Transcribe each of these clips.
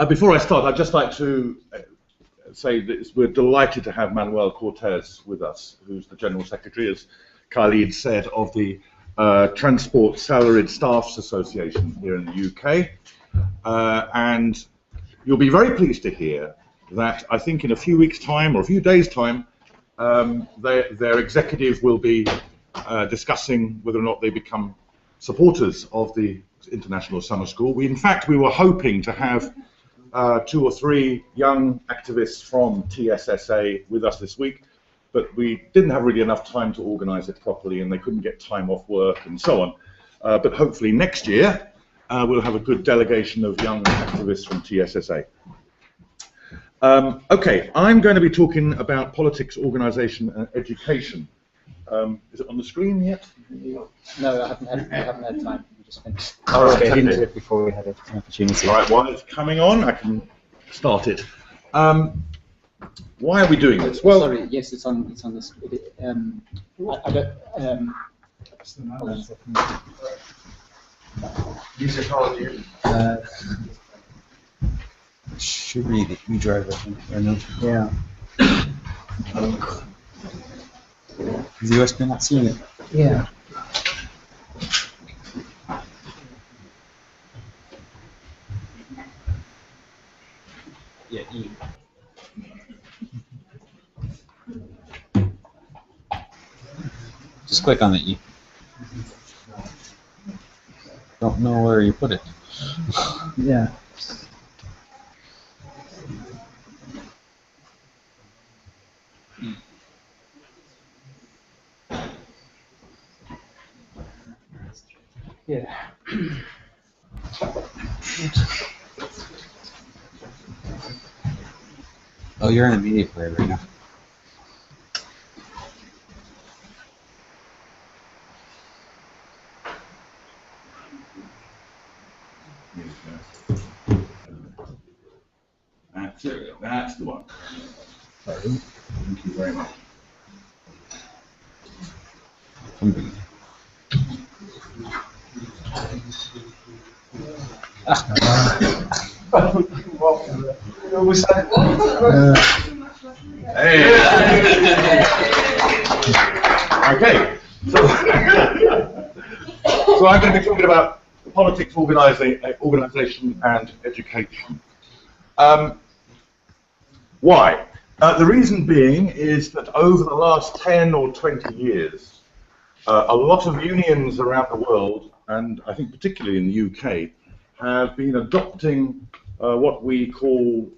Before I start, I'd just like to say that we're delighted to have Manuel Cortes with us, who's the General Secretary, as Khalid said, of the Transport Salaried Staffs Association here in the UK. And you'll be very pleased to hear that I think in a few weeks' time, or a few days' time, their executive will be discussing whether or not they become supporters of the International Summer School. In fact, we were hoping to have 2 or 3 young activists from TSSA with us this week, but we didn't have really enough time to organise it properly, and they couldn't get time off work and so on. But hopefully next year we'll have a good delegation of young activists from TSSA. Okay, I'm going to be talking about politics, organisation and education. Is it on the screen yet? No, I haven't had time. We just finished. Oh, right, get into it before we had an opportunity. All right, while it's coming on, I can start it. Why are we doing this? Well, sorry, yes, it's on this. I don't. User card, should read it. You drive it, I know. Yeah. Is the USB not seeing it? Yeah. Yeah, E. Just click on the E. Don't know where you put it. Yeah. Yeah. Oh, you're in a media player right now. That's the one. Thank you very much. Okay, so I'm going to be talking about politics, organisation and education. Why? The reason being is that over the last 10 or 20 years, a lot of unions around the world, and I think particularly in the UK, have been adopting what we call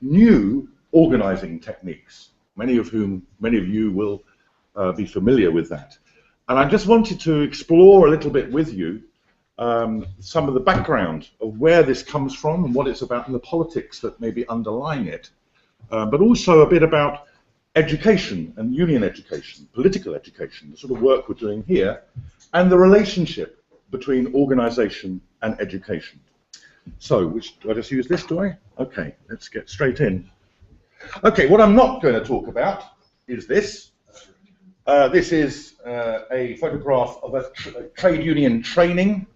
new organising techniques. Many of you will be familiar with that. And I just wanted to explore a little bit with you some of the background of where this comes from and what it's about and the politics that may be underlying it. But also a bit about education and union education, political education, the sort of work we're doing here, and the relationship between organisation and education. So, do I just use this, do I? Okay, let's get straight in. Okay, what I'm not going to talk about is this. This is a photograph of a trade union training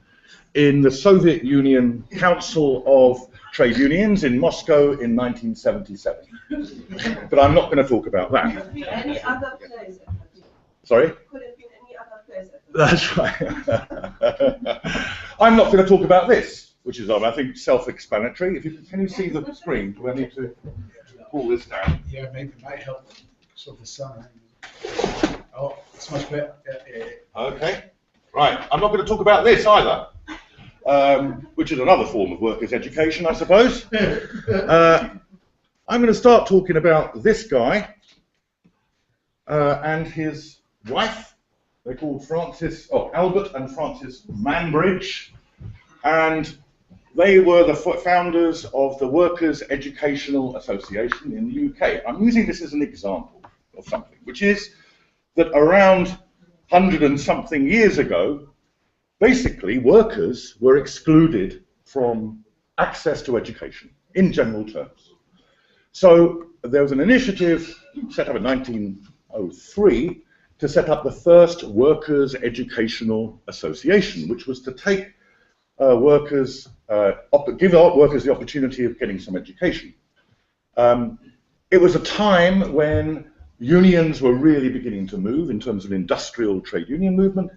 in the Soviet Union Council of Trade Unions in Moscow in 1977. But I'm not going to talk about that. Could it be any other place? Sorry? Could it be any other place? That's right. I'm not going to talk about this, which is, I think, self-explanatory. Can you see the screen? Do I need to pull this down? Yeah, maybe it might help. So the sun. Oh, it's much better. Okay. Right. I'm not going to talk about this either. Which is another form of workers' education, I suppose. I'm going to start talking about this guy and his wife. They're called Albert and Frances Manbridge, and they were the founders of the Workers' Educational Association in the UK. I'm using this as an example of something, which is that around 100 and something years ago, basically, workers were excluded from access to education, in general terms. So there was an initiative set up in 1903 to set up the first Workers' Educational Association, which was to take workers, give workers the opportunity of getting some education. It was a time when unions were really beginning to move in terms of industrial trade union movement.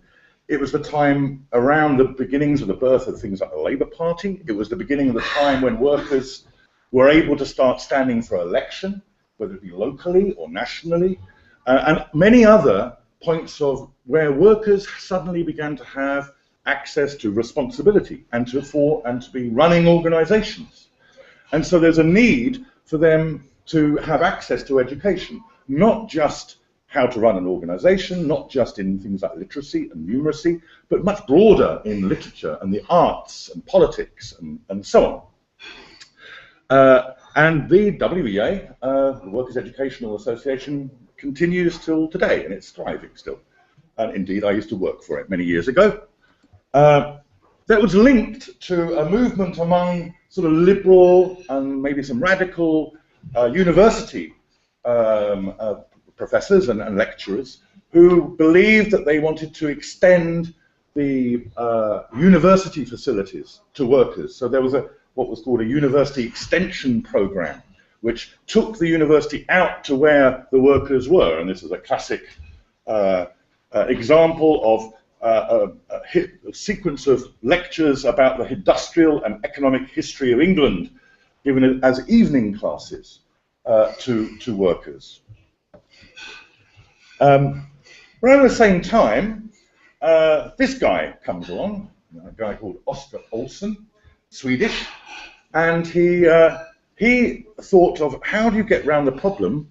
It was the time around the beginnings of the birth of things like the Labour Party. It was the beginning of the time when workers were able to start standing for election, whether it be locally or nationally, and many other points of where workers suddenly began to have access to responsibility and to be running organisations. And so there's a need for them to have access to education, not just how to run an organisation, not just in things like literacy and numeracy, but much broader in literature and the arts and politics and so on. And the WEA, the Workers' Educational Association, continues till today, and it's thriving still. And indeed, I used to work for it many years ago. That was linked to a movement among sort of liberal and maybe some radical university professors and lecturers who believed that they wanted to extend the university facilities to workers. So there was what was called a university extension program, which took the university out to where the workers were. And this is a classic example of a sequence of lectures about the industrial and economic history of England, given as evening classes to workers. Around the same time, this guy comes along, a guy called Oscar Olsson, Swedish, and he thought of how do you get around the problem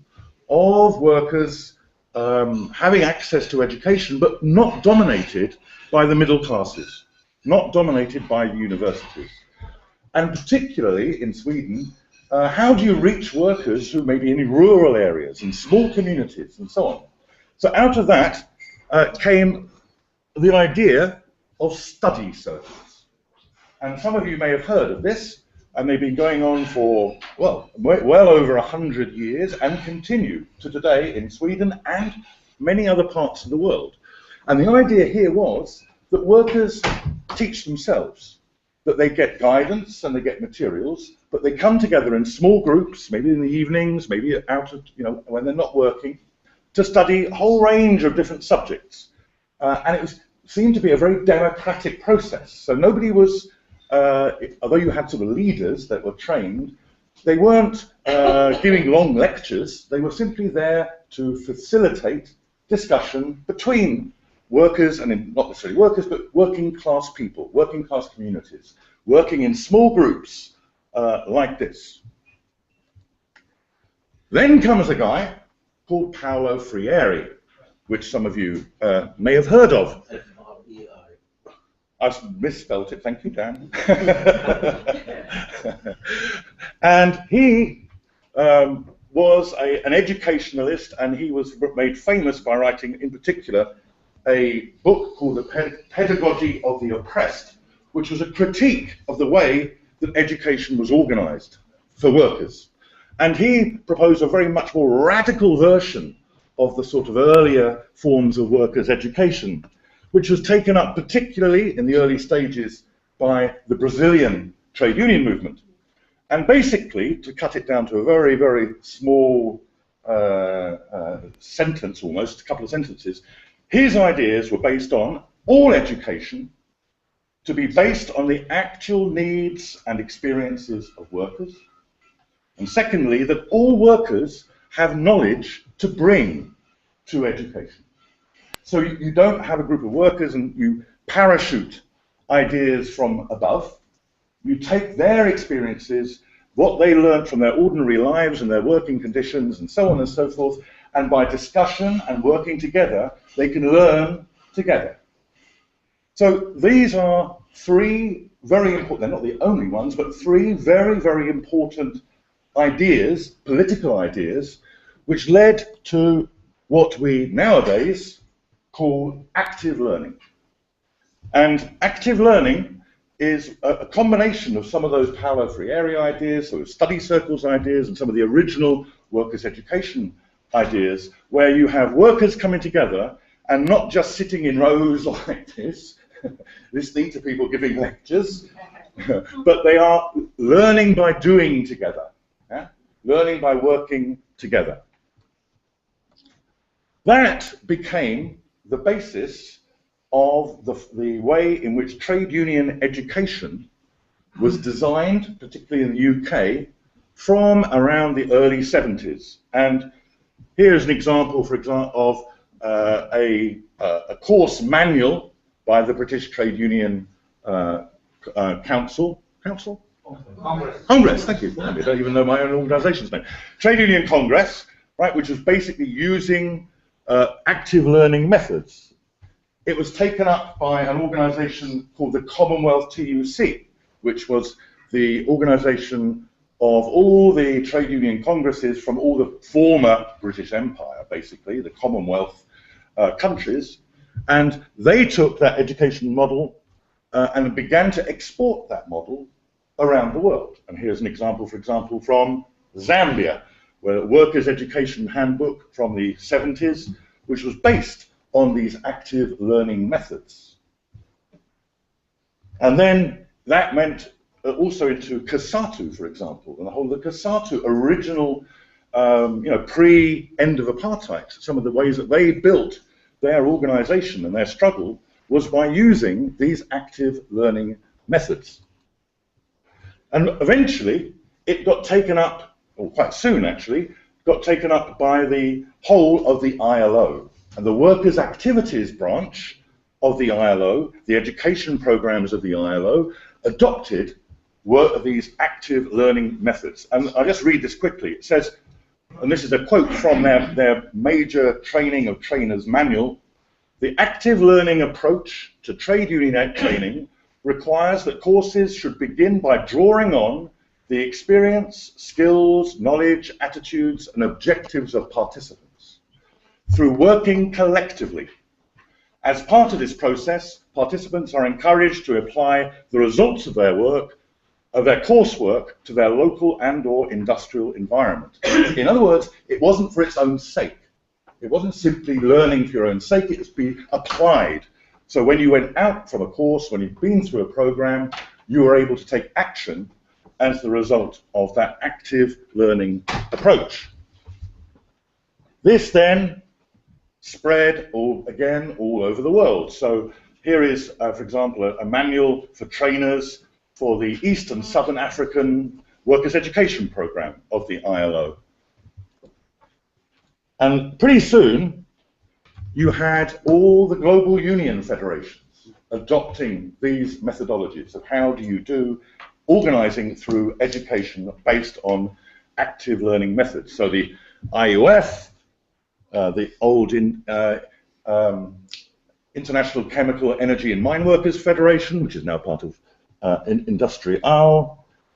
of workers having access to education, but not dominated by the middle classes, not dominated by universities. And particularly in Sweden, how do you reach workers who may be in rural areas, in small communities, and so on? So out of that came the idea of study circles. And some of you may have heard of this, and they've been going on for, well over 100 years and continue to today in Sweden and many other parts of the world. And the idea here was that workers teach themselves, that they get guidance and they get materials, but they come together in small groups, maybe in the evenings, maybe out of, when they're not working, to study a whole range of different subjects. And it seemed to be a very democratic process. So nobody was, although you had sort of leaders that were trained, they weren't giving long lectures. They were simply there to facilitate discussion between workers, and not necessarily workers, but working class people, working class communities, working in small groups like this. Then comes a guy called Paulo Freire, which some of you may have heard of. I've misspelt it, thank you, Dan. And he was an educationalist, and he was made famous by writing, in particular, a book called The Pedagogy of the Oppressed, which was a critique of the way that education was organized for workers. And he proposed a very much more radical version of the sort of earlier forms of workers' education, which was taken up particularly in the early stages by the Brazilian trade union movement. And basically, to cut it down to a very, very small sentence almost, a couple of sentences, his ideas were based on all education to be based on the actual needs and experiences of workers. And secondly, that all workers have knowledge to bring to education. So you don't have a group of workers and you parachute ideas from above. You take their experiences, what they learned from their ordinary lives and their working conditions and so on and so forth, and by discussion and working together, they can learn together. So these are three very important, they're not the only ones, but three very, very important ideas, political ideas, which led to what we nowadays call active learning. And active learning is a combination of some of those Paulo Freire ideas, so study circles ideas, and some of the original workers' education ideas, where you have workers coming together and not just sitting in rows like this, listening to people giving lectures, but they are learning by doing together, yeah? Learning by working together. That became the basis of the way in which trade union education was designed, particularly in the UK, from around the early 70s. And here's an example, for example, of a course manual by the British Trade Union Council? Congress, thank you. I don't even know my own organisation's name. Trade Union Congress, right, which was basically using active learning methods. It was taken up by an organisation called the Commonwealth TUC, which was the organisation of all the trade union congresses from all the former British Empire, basically, the Commonwealth countries, and they took that education model and began to export that model around the world. And here's an example, for example, from Zambia, where a workers' education handbook from the 70s, which was based on these active learning methods. And then that meant also into COSATU, for example, and the whole of the COSATU original, pre-end of apartheid, some of the ways that they built their organisation and their struggle was by using these active learning methods. And eventually, it got taken up, or quite soon actually, got taken up by the whole of the ILO. And the Workers' Activities branch of the ILO, the education programs of the ILO, adopted these active learning methods. And I'll just read this quickly. It says, and this is a quote from their major training of trainers manual, the active learning approach to trade union training requires that courses should begin by drawing on the experience, skills, knowledge, attitudes, and objectives of participants through working collectively. As part of this process, participants are encouraged to apply the results of their work, of their coursework, to their local and/or industrial environment. In other words, it wasn't for its own sake. It wasn't simply learning for your own sake, it was being applied. So when you went out from a course, when you've been through a program, you were able to take action as the result of that active learning approach. This then spread all over the world. So here is, for example, a manual for trainers for the East and Southern African Workers' Education Program of the ILO. And pretty soon, you had all the global union federations adopting these methodologies of how do you do organising through education based on active learning methods. So the IUF, the old International Chemical Energy and Mine Workers Federation, which is now part of Industrial,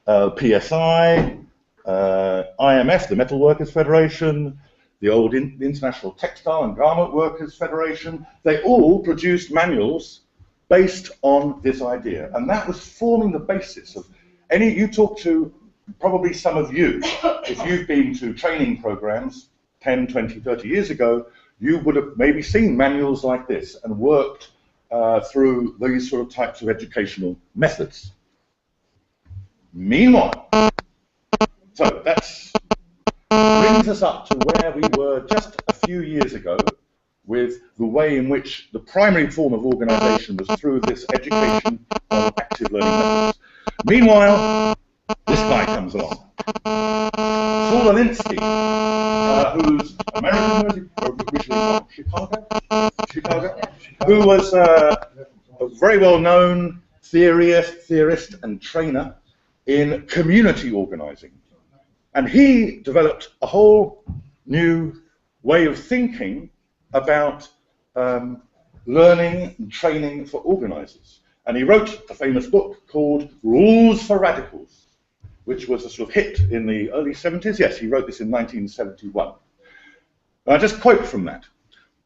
PSI, IMF, the Metal Workers Federation, the old International Textile and Garment Workers Federation, they all produced manuals based on this idea. And that was forming the basis of you talk to, probably some of you, if you've been to training programs 10, 20, 30 years ago, you would have maybe seen manuals like this and worked through these sort of types of educational methods. Meanwhile, so that's brings us up to where we were just a few years ago with the way in which the primary form of organisation was through this education on active learning methods. Meanwhile, this guy comes along. Saul Alinsky, who's American, originally from Chicago, who was a very well-known theorist and trainer in community organising. And he developed a whole new way of thinking about learning and training for organisers. And he wrote a famous book called Rules for Radicals, which was a sort of hit in the early 70s. Yes, he wrote this in 1971. And I just quote from that.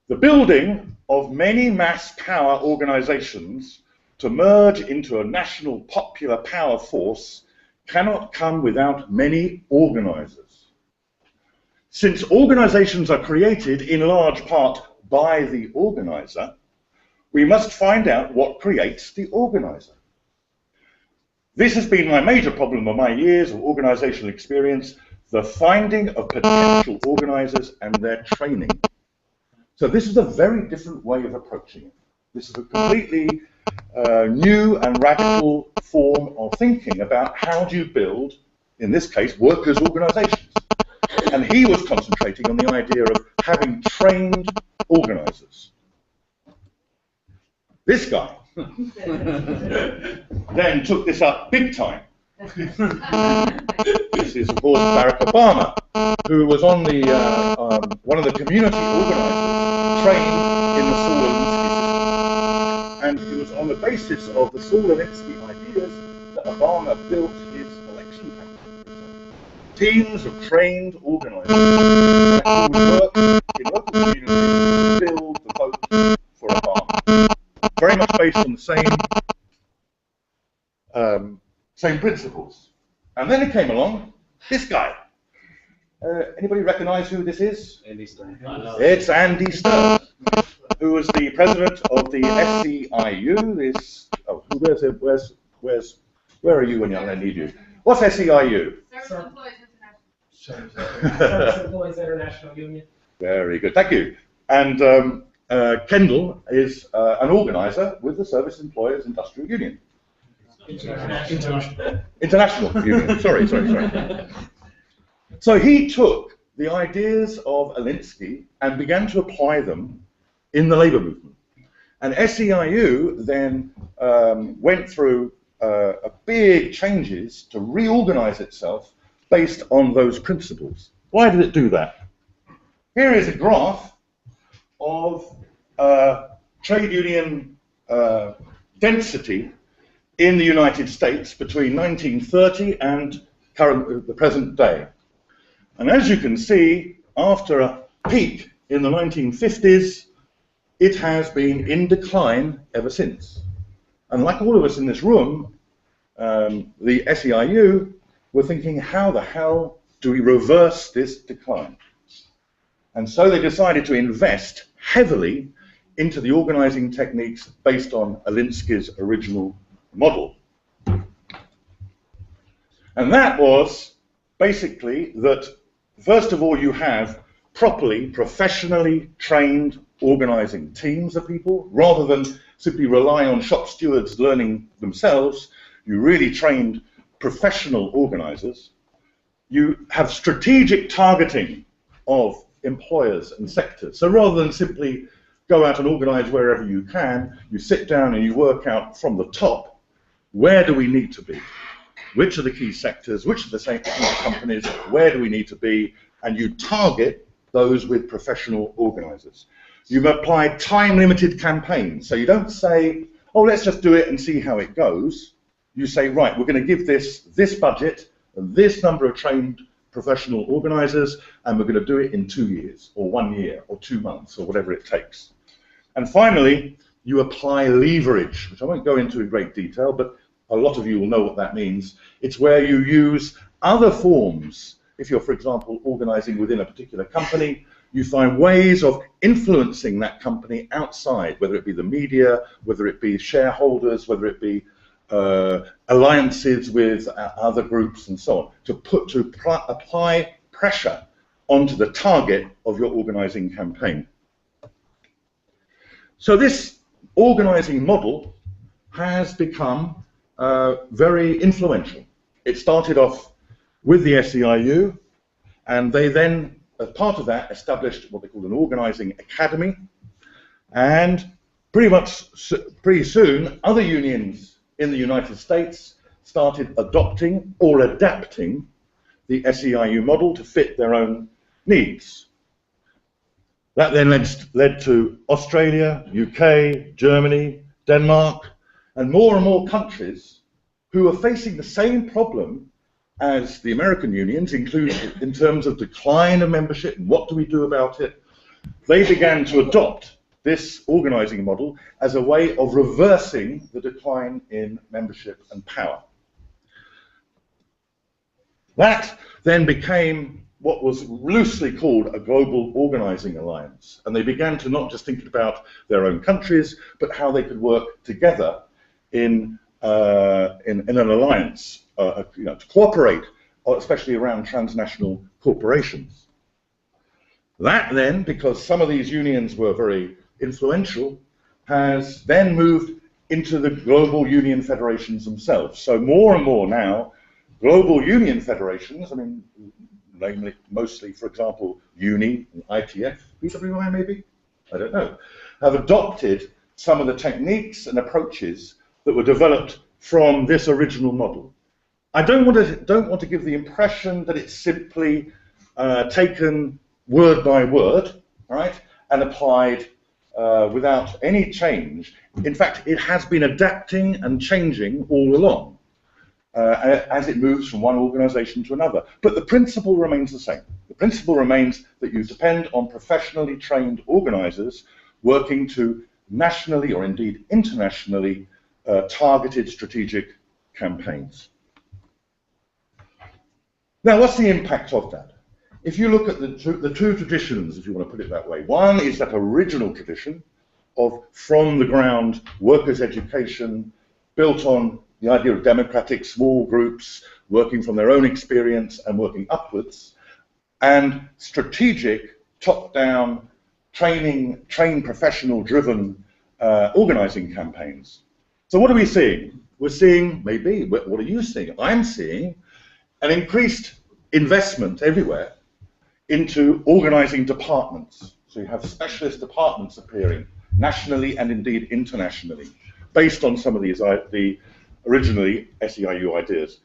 The building of many mass power organisations to merge into a national popular power force cannot come without many organisers. Since organisations are created in large part by the organiser, we must find out what creates the organizer. This has been my major problem of my years of organizational experience, the finding of potential organizers and their training. So this is a very different way of approaching it. This is a completely new and radical form of thinking about how do you build, in this case, workers' organizations. And he was concentrating on the idea of having trained organizers. This guy then took this up big time. This is, of course, Barack Obama, who was on the one of the community organizers trained in the Saul-Alinsky system. And it was on the basis of the Saul-Alinsky ideas that Obama built his election campaign. Teams of trained organizers who would work in local communities to build the vote for Obama. Very much based on the same principles. And then it came along, this guy. Anybody recognize who this is? Andy Stern. It's Andy Stern, who was the president of the SEIU. This, oh, where are you when I need you? What's SEIU? Service Employees International Union. Very good, thank you. And Kendall is an organizer with the Service Employees Industrial Union. International Union, sorry. So he took the ideas of Alinsky and began to apply them in the labour movement. And SEIU then went through big changes to reorganize itself based on those principles. Why did it do that? Here is a graph of trade union density in the United States between 1930 and the present day. And as you can see, after a peak in the 1950s, it has been in decline ever since. And like all of us in this room, the SEIU were thinking, how the hell do we reverse this decline? And so they decided to invest heavily into the organizing techniques based on Alinsky's original model. And that was basically that, first of all, you have properly, professionally trained organizing teams of people, rather than simply rely on shop stewards learning themselves. You really trained professional organizers. You have strategic targeting of employers and sectors. So rather than simply go out and organize wherever you can, you sit down and you work out from the top, where do we need to be? Which are the key sectors? Which are the same companies? Where do we need to be? And you target those with professional organizers. You apply time-limited campaigns. So you don't say, oh, let's just do it and see how it goes. You say, right, we're going to give this budget and this number of trained professional organizers, and we're going to do it in 2 years, or 1 year, or 2 months, or whatever it takes. And finally, you apply leverage, which I won't go into in great detail, but a lot of you will know what that means. It's where you use other forms. If you're, for example, organizing within a particular company, you find ways of influencing that company outside, whether it be the media, whether it be shareholders, whether it be alliances with other groups and so on, to apply pressure onto the target of your organizing campaign. So this organizing model has become very influential. It started off with the SEIU, and they then, as part of that, established what they call an organizing academy, and pretty soon other unions in the United States started adopting or adapting the SEIU model to fit their own needs. That then led to Australia, UK, Germany, Denmark, and more countries who are facing the same problem as the American unions, including in terms of decline of membership and what do we do about it. They began to adopt this organizing model as a way of reversing the decline in membership and power. That then became what was loosely called a global organising alliance, and they began to not just think about their own countries, but how they could work together in an alliance, to cooperate, especially around transnational corporations. That then, because some of these unions were very influential, has then moved into the global union federations themselves. So more and more now, global union federations, I mean, namely, mostly, for example, UNI, ITF, BWI maybe, I don't know, have adopted some of the techniques and approaches that were developed from this original model. I don't want to give the impression that it's simply taken word by word, right, and applied without any change. In fact, it has been adapting and changing all along as it moves from one organisation to another. But the principle remains the same. The principle remains that you depend on professionally trained organisers working to nationally or indeed internationally targeted strategic campaigns. Now, what's the impact of that? If you look at the two traditions, if you want to put it that way, one is that original tradition of from-the-ground workers' education built on the idea of democratic small groups working from their own experience and working upwards, and strategic top-down trained professional-driven organising campaigns. So what are we seeing? We're seeing, maybe, what are you seeing? I'm seeing an increased investment everywhere into organising departments. So you have specialist departments appearing nationally and indeed internationally, based on some of these the originally SEIU ideas.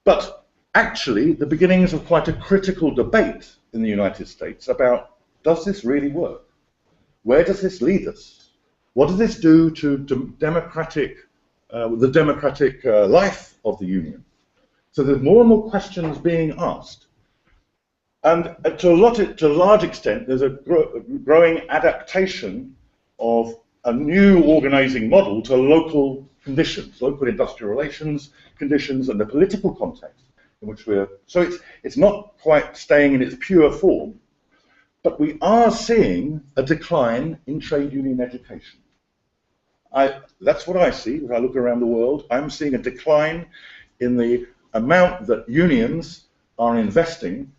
But actually, the beginnings of quite a critical debate in the United States about, does this really work? Where does this lead us? What does this do to the democratic life of the union? So there's more and more questions being asked. And to a large extent, there's a growing adaptation of a new organising model to local conditions, local industrial relations conditions, and the political context in which we're. So it's not quite staying in its pure form, but we are seeing a decline in trade union education. That's what I see when I look around the world. I'm seeing a decline in the amount that unions are investing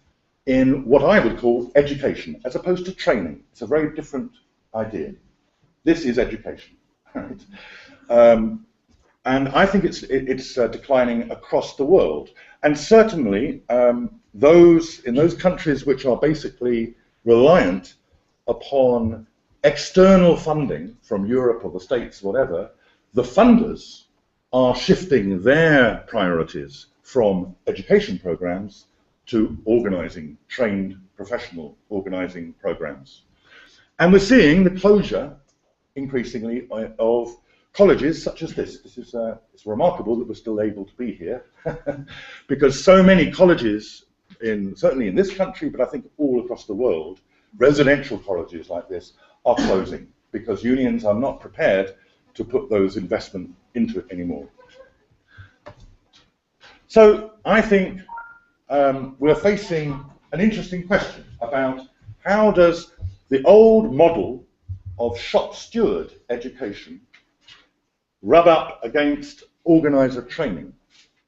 in what I would call education, as opposed to training. It's a very different idea. This is education, right? And I think it's declining across the world. And certainly, in those countries which are basically reliant upon external funding from Europe or the States, whatever, the funders are shifting their priorities from education programs to organising, trained professional organising programs. And we're seeing the closure, increasingly, of colleges such as this. It's remarkable that we're still able to be here, because so many colleges, certainly in this country, but I think all across the world, residential colleges like this are closing, because unions are not prepared to put those investment into it anymore. So I think we're facing an interesting question about how does the old model of shop steward education rub up against organizer training?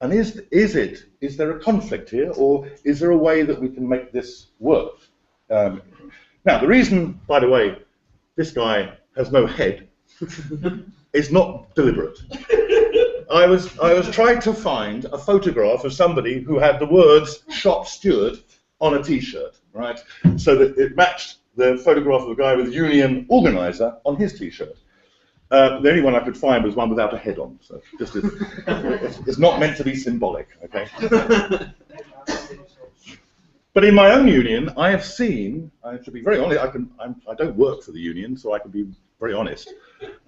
And is there a conflict here, or is there a way that we can make this work? Now, the reason, by the way, this guy has no head is not deliberate. I was trying to find a photograph of somebody who had the words "shop steward" on a T-shirt, right? So that it matched the photograph of a guy with union organizer on his T-shirt. The only one I could find was one without a head on. So just it's not meant to be symbolic, okay? But in my own union, I have seen, I should be very honest, I don't work for the union, so I can be very honest,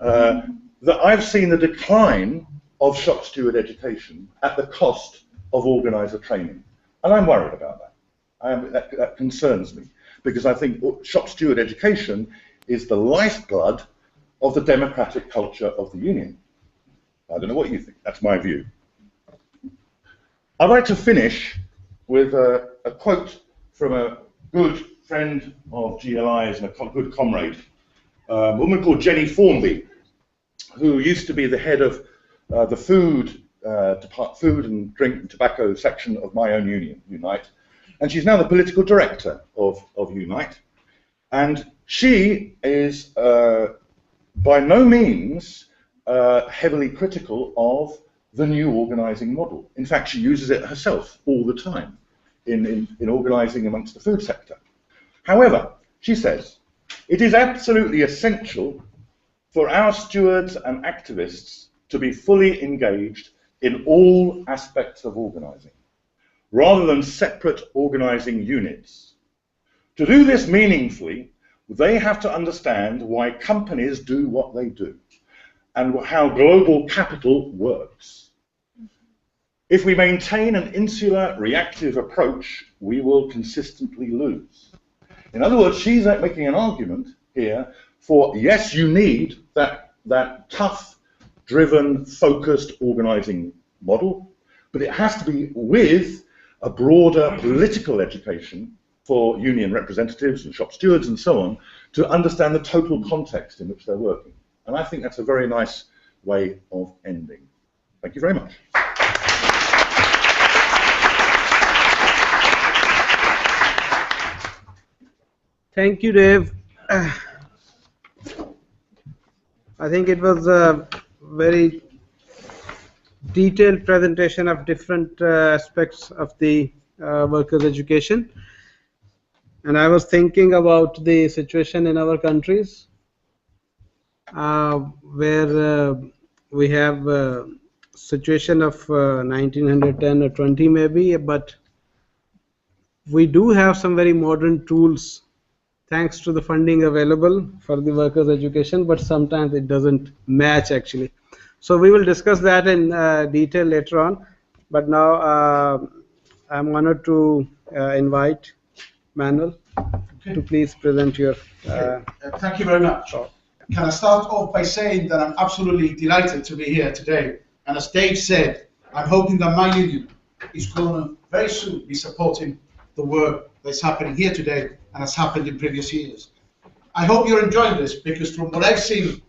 that I've seen the decline of shop steward education at the cost of organizer training. And I'm worried about that. That concerns me, because I think shop steward education is the lifeblood of the democratic culture of the union. I don't know what you think. That's my view. I'd like to finish with a quote from a good friend of GLI's and a good comrade, a woman called Jenny Formby, who used to be the head of the food and drink and tobacco section of my own union, Unite, and she's now the political director of Unite. And she is by no means heavily critical of the new organising model. In fact, she uses it herself all the time in organising amongst the food sector. However, she says, it is absolutely essential for our stewards and activists to be fully engaged in all aspects of organising, rather than separate organising units. To do this meaningfully, they have to understand why companies do what they do and how global capital works. If we maintain an insular, reactive approach, we will consistently lose. In other words, she's making an argument here for, yes, you need that tough, driven, focused organising model, but it has to be with a broader political education for union representatives and shop stewards and so on to understand the total context in which they're working. And I think that's a very nice way of ending. Thank you very much. Thank you, Dave. I think it was a very detailed presentation of different aspects of the workers' education. And I was thinking about the situation in our countries where we have a situation of 1910 or 20 maybe, but we do have some very modern tools thanks to the funding available for the workers' education, but sometimes it doesn't match actually. So we will discuss that in detail later on, but now I'm honored to invite Manuel to please present your... Thank you very much. Can I start off by saying that I'm absolutely delighted to be here today, and as Dave said, I'm hoping that my union is going to very soon be supporting the work that's happening here today and has happened in previous years. I hope you're enjoying this, because from what I've seen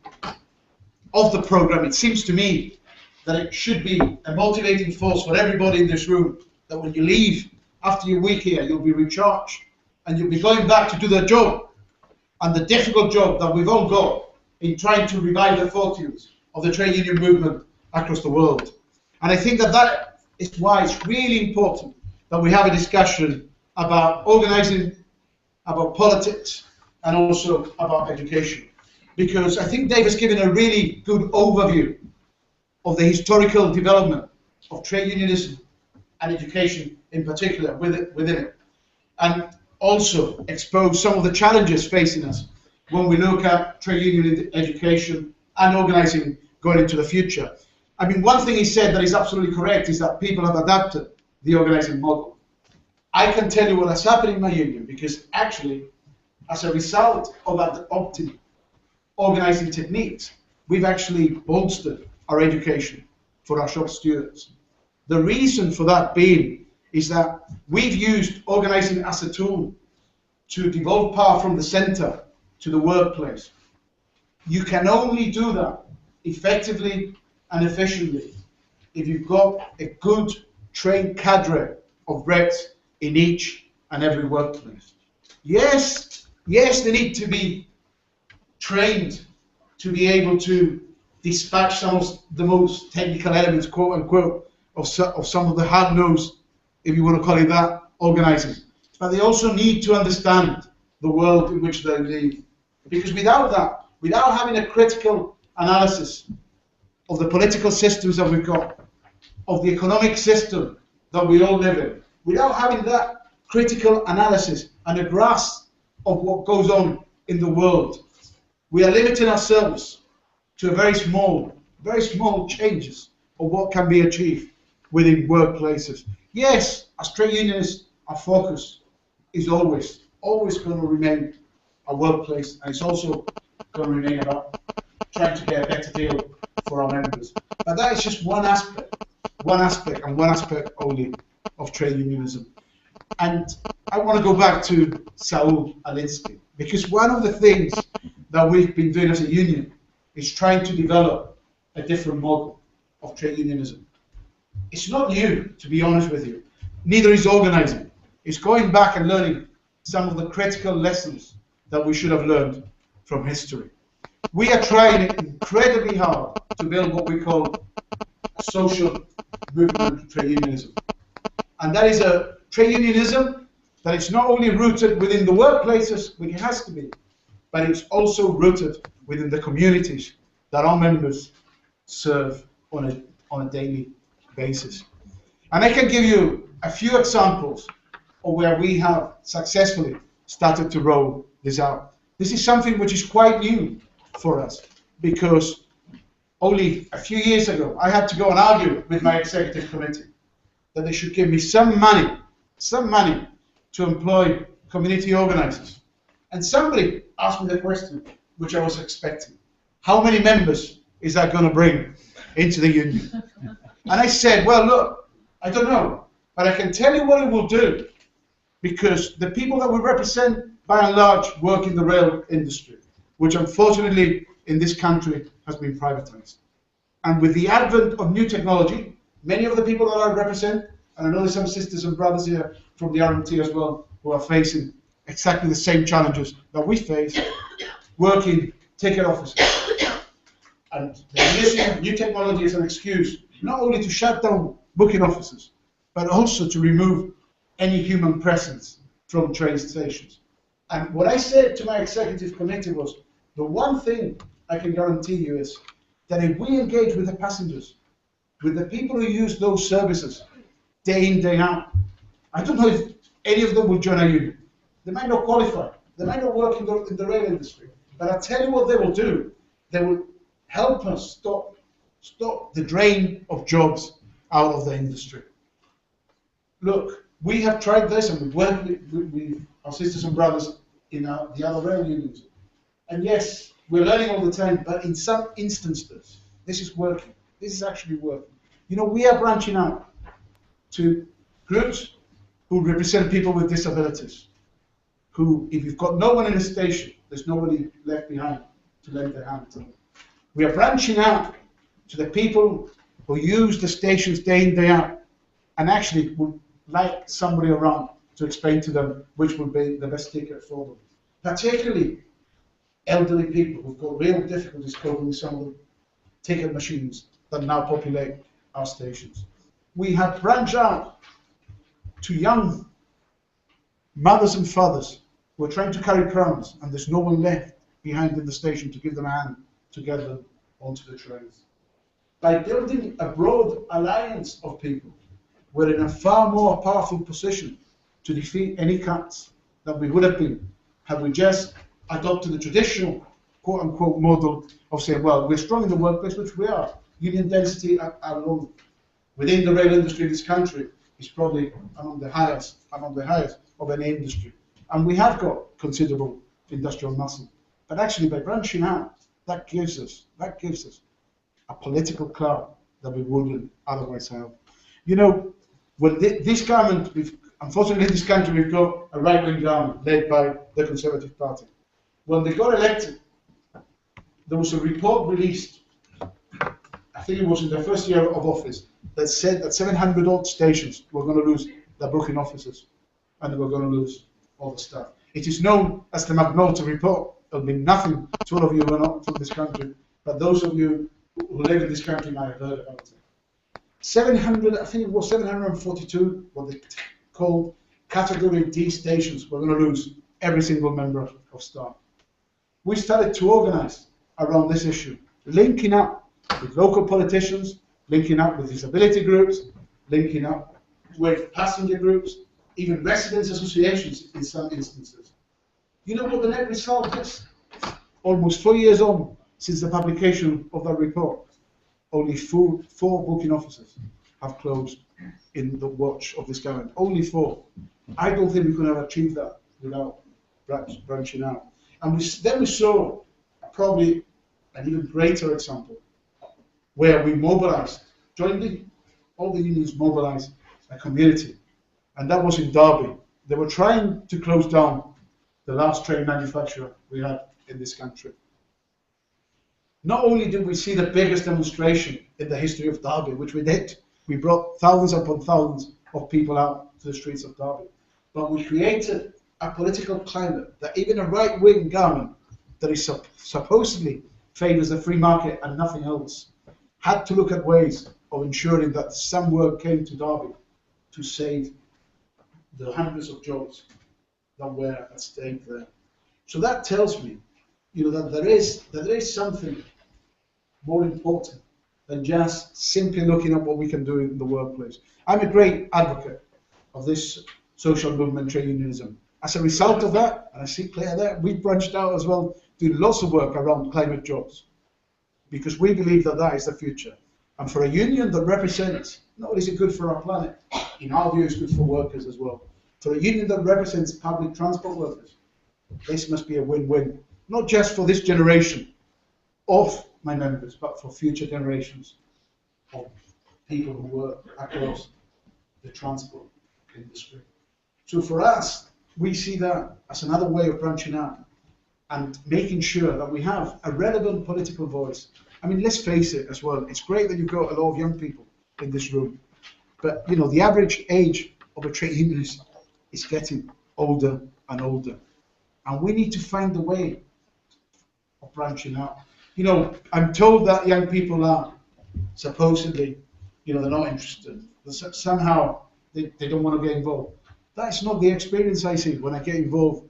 of the program, it seems to me that it should be a motivating force for everybody in this room, that when you leave after your week here, you'll be recharged and you'll be going back to do the job, and the difficult job that we've all got in trying to revive the fortunes of the trade union movement across the world. And I think that that is why it's really important that we have a discussion about organising, about politics, and also about education. Because I think Dave has given a really good overview of the historical development of trade unionism and education in particular within it, and also expose some of the challenges facing us when we look at trade union education and organising going into the future. I mean, one thing he said that is absolutely correct is that people have adapted the organising model. I can tell you what has happened in my union, because actually, as a result of adopting organising techniques, we've actually bolstered our education for our shop stewards. The reason for that being is that we've used organising as a tool to devolve power from the centre to the workplace. You can only do that effectively and efficiently if you've got a good trained cadre of reps in each and every workplace. Yes, they need to be trained to be able to dispatch some of the most technical elements, quote unquote, of some of the hard-nosed, if you want to call it that, organising. But they also need to understand the world in which they live. Because without that, without having a critical analysis of the political systems that we've got, of the economic system that we all live in, without having that critical analysis and a grasp of what goes on in the world, we are limiting ourselves to a very small changes of what can be achieved within workplaces. Yes, as trade unionists, our focus is always going to remain our workplace, and it's also going to remain about trying to get a better deal for our members. But that is just one aspect and one aspect only of trade unionism. And I want to go back to Saul Alinsky, because one of the things that we've been doing as a union is trying to develop a different model of trade unionism. It's not new, to be honest with you. Neither is organizing. It's going back and learning some of the critical lessons that we should have learned from history. We are trying incredibly hard to build what we call a social movement of trade unionism. And that is a trade unionism that is not only rooted within the workplaces, which it has to be, but it's also rooted within the communities that our members serve on a daily basis. And I can give you a few examples of where we have successfully started to roll this out. This is something which is quite new for us, because only a few years ago I had to go and argue with my executive committee that they should give me some money to employ community organizers. And somebody asked me the question, which I was expecting: how many members is that going to bring into the union? And I said, well, look, I don't know, but I can tell you what it will do, because the people that we represent, by and large, work in the rail industry, which unfortunately in this country has been privatized. And with the advent of new technology, many of the people that I represent, and I know there's some sisters and brothers here from the RMT as well, who are facing exactly the same challenges that we face, working ticket offices. And they're using new technology as an excuse, not only to shut down booking offices, but also to remove any human presence from train stations. And what I said to my executive committee was, the one thing I can guarantee you is that if we engage with the passengers, with the people who use those services day in, day out, I don't know if any of them will join a union. They might not qualify. They might not work in the rail industry. But I tell you what they will do. They will help us stop the drain of jobs out of the industry. Look, we have tried this, and we've worked with our sisters and brothers in the other rail unions. And yes, we're learning all the time, but in some instances, this is working. This is actually working. You know, we are branching out to groups who represent people with disabilities, who, if you've got no one in a station, there's nobody left behind to lend their hand to them. We are branching out to the people who use the stations day in, day out, and actually would like somebody around to explain to them which would be the best ticket for them. Particularly elderly people who've got real difficulties coping with some of the ticket machines that now populate our stations. We have branched out to young mothers and fathers who are trying to carry prams, and there's no one left behind in the station to give them a hand to get them onto the trains. By building a broad alliance of people, we're in a far more powerful position to defeat any cuts than we would have been had we just adopted the traditional quote-unquote model of saying, well, we're strong in the workplace, which we are. Union density alone within the rail industry in this country is probably among the highest of any industry. And we have got considerable industrial muscle. But actually, by branching out, that gives us a political clout that we wouldn't otherwise have. You know, when this government, unfortunately in this country, we've got a right-wing government led by the Conservative Party. When they got elected, there was a report released, I think it was in their first year of office, that said that 700 odd stations were going to lose their booking offices, and they were going to lose all the staff. It is known as the McNulty report. It'll mean nothing to all of you who are not from this country, but those of you who live in this country might have heard about it. 700, I think it was 742, what they called Category D stations were going to lose every single member of staff. We started to organize around this issue, linking up with local politicians, linking up with disability groups, linking up with passenger groups, even residents' associations in some instances. You know what the net result is? Almost 4 years on since the publication of that report, only four booking offices have closed in the watch of this government. Only 4. I don't think we could have achieved that without branching out. And then we saw probably an even greater example where we mobilized, jointly, all the unions mobilized a community and that was in Derby. They were trying to close down the last train manufacturer we had in this country. Not only did we see the biggest demonstration in the history of Derby, which we did, we brought thousands upon thousands of people out to the streets of Derby, but we created a political climate that even a right-wing government that is supposedly favours the free market and nothing else had to look at ways of ensuring that some work came to Derby to save the hundreds of jobs that were at stake there. So that tells me, that there is something more important than just simply looking at what we can do in the workplace. I'm a great advocate of this social movement, trade unionism. As a result of that, and I see Claire there, we've branched out as well, doing lots of work around climate jobs, because we believe that that is the future. And for a union that represents, not only is it good for our planet, in our view it's good for workers as well. For a union that represents public transport workers, this must be a win-win, not just for this generation of my members, but for future generations of people who work across the transport industry. So for us, we see that as another way of branching out and making sure that we have a relevant political voice. I mean, let's face it as well, it's great that you've got a lot of young people in this room, but the average age of a trade unionist is getting older and older. And we need to find a way of branching out. I'm told that young people are supposedly, they're not interested. Somehow they don't want to get involved. That's not the experience I see when I get involved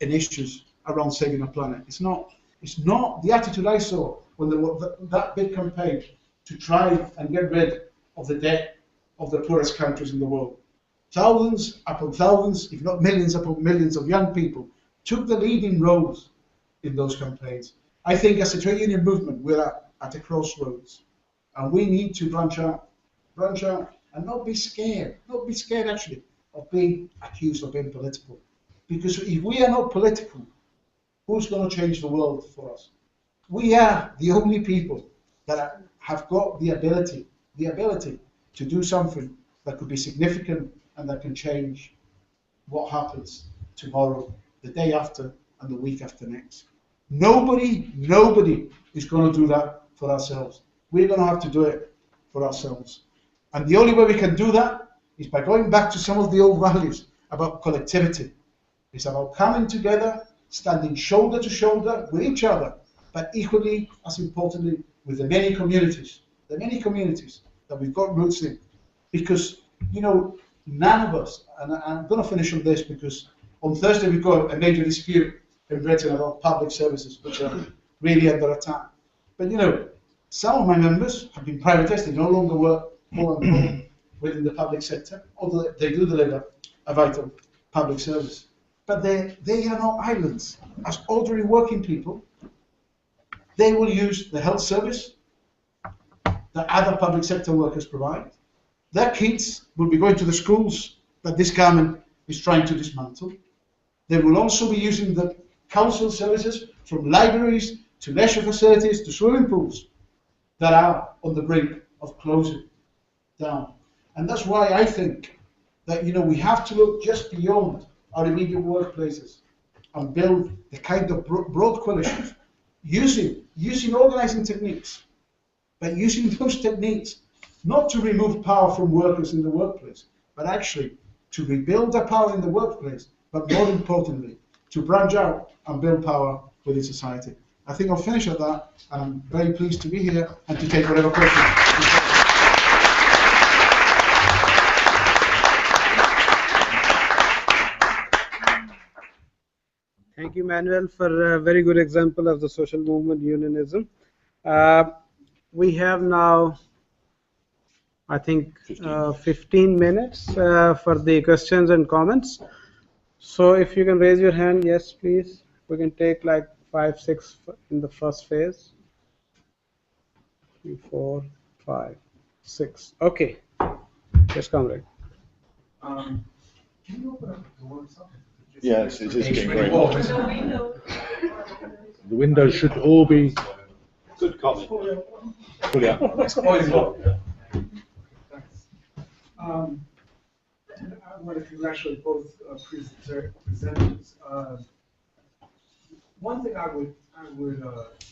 in issues around saving the planet. It's not the attitude I saw when there was that big campaign to try and get rid of the debt of the poorest countries in the world. Thousands upon thousands, if not millions upon millions of young people took the leading roles in those campaigns. I think as a trade union movement, we're at a crossroads, and we need to branch out and not be scared actually of being accused of being political. Because if we are not political, who's going to change the world for us? We are the only people that have got the ability to do something that could be significant and that can change what happens tomorrow, the day after, and the week after next. Nobody is going to do that for ourselves. We're going to have to do it for ourselves. And the only way we can do that is by going back to some of the old values about collectivity. It's about coming together, standing shoulder to shoulder with each other, but equally as importantly with the many communities that we've got roots in. Because, none of us, and I'm going to finish on this because on Thursday we've got a major dispute in Britain about public services, which are really under attack. But some of my members have been privatized, they no longer work within the public sector, although they do deliver a vital public service. But they are not islands. As ordinary working people, they will use the health service that other public sector workers provide. Their kids will be going to the schools that this government is trying to dismantle. They will also be using the council services, from libraries to leisure facilities to swimming pools, that are on the brink of closing down. And that's why I think that we have to look just beyond our immediate workplaces and build the kind of broad coalitions using organizing techniques, but using those techniques not to remove power from workers in the workplace, but actually to rebuild their power in the workplace, but more importantly, to branch out and build power within society. I think I'll finish at that, and I'm very pleased to be here and to take whatever questions. Thank you, Manuel, for a very good example of the social movement unionism. We have now, I think, 15 minutes for the questions and comments. So if you can raise your hand, yes, please. We can take like 5, 6 in the first phase. 3, 4, 5, 6. Okay. Yes, comrade. Can you open up the door or something? Yes, it is getting very hot. hot. The window. The windows should all be Good comment. fully up. Oh, it's hot. I want to congratulate both presenters. One thing I would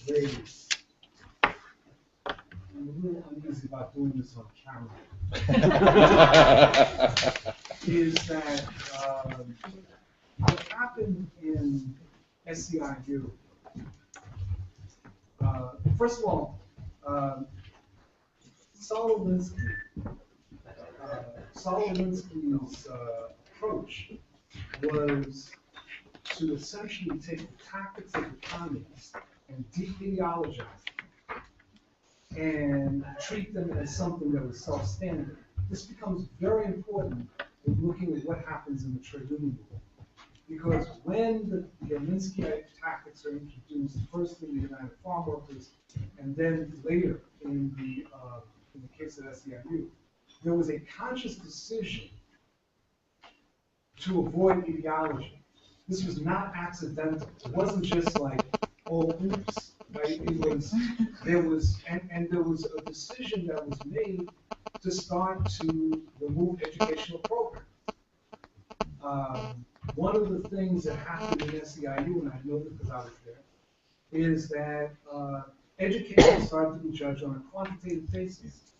raise, I'm a little uneasy about doing this on camera, is that what happened in SEIU, first of all, Solowinski's approach was to essentially take the tactics of the communists and de-ideologize them and treat them as something that was self-standing. This becomes very important in looking at what happens in the trade union movement. Because when the Minsky tactics are introduced, first in the United Farm Workers, and then later in the case of SEIU, there was a conscious decision to avoid ideology. This was not accidental. It wasn't just like, oh, oops, right? There was a decision that was made to start to remove educational programs. One of the things that happened in SEIU, and I know this because I was there, is that education started to be judged on a quantitative basis.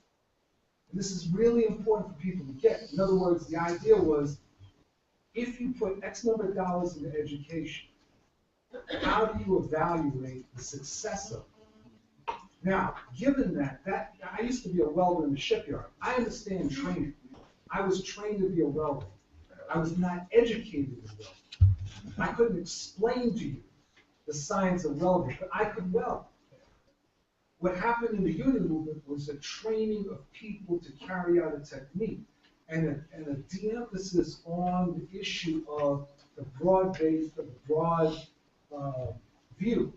And this is really important for people to get. In other words, the idea was, if you put X number of dollars into education, how do you evaluate the success of it? Now, given that I used to be a welder in the shipyard. I understand training. I was trained to be a welder. I was not educated in welding. I couldn't explain to you the science of welding, but I could weld. What happened in the union movement was a training of people to carry out a technique and a de-emphasis on the issue of the broad-based, the broad view,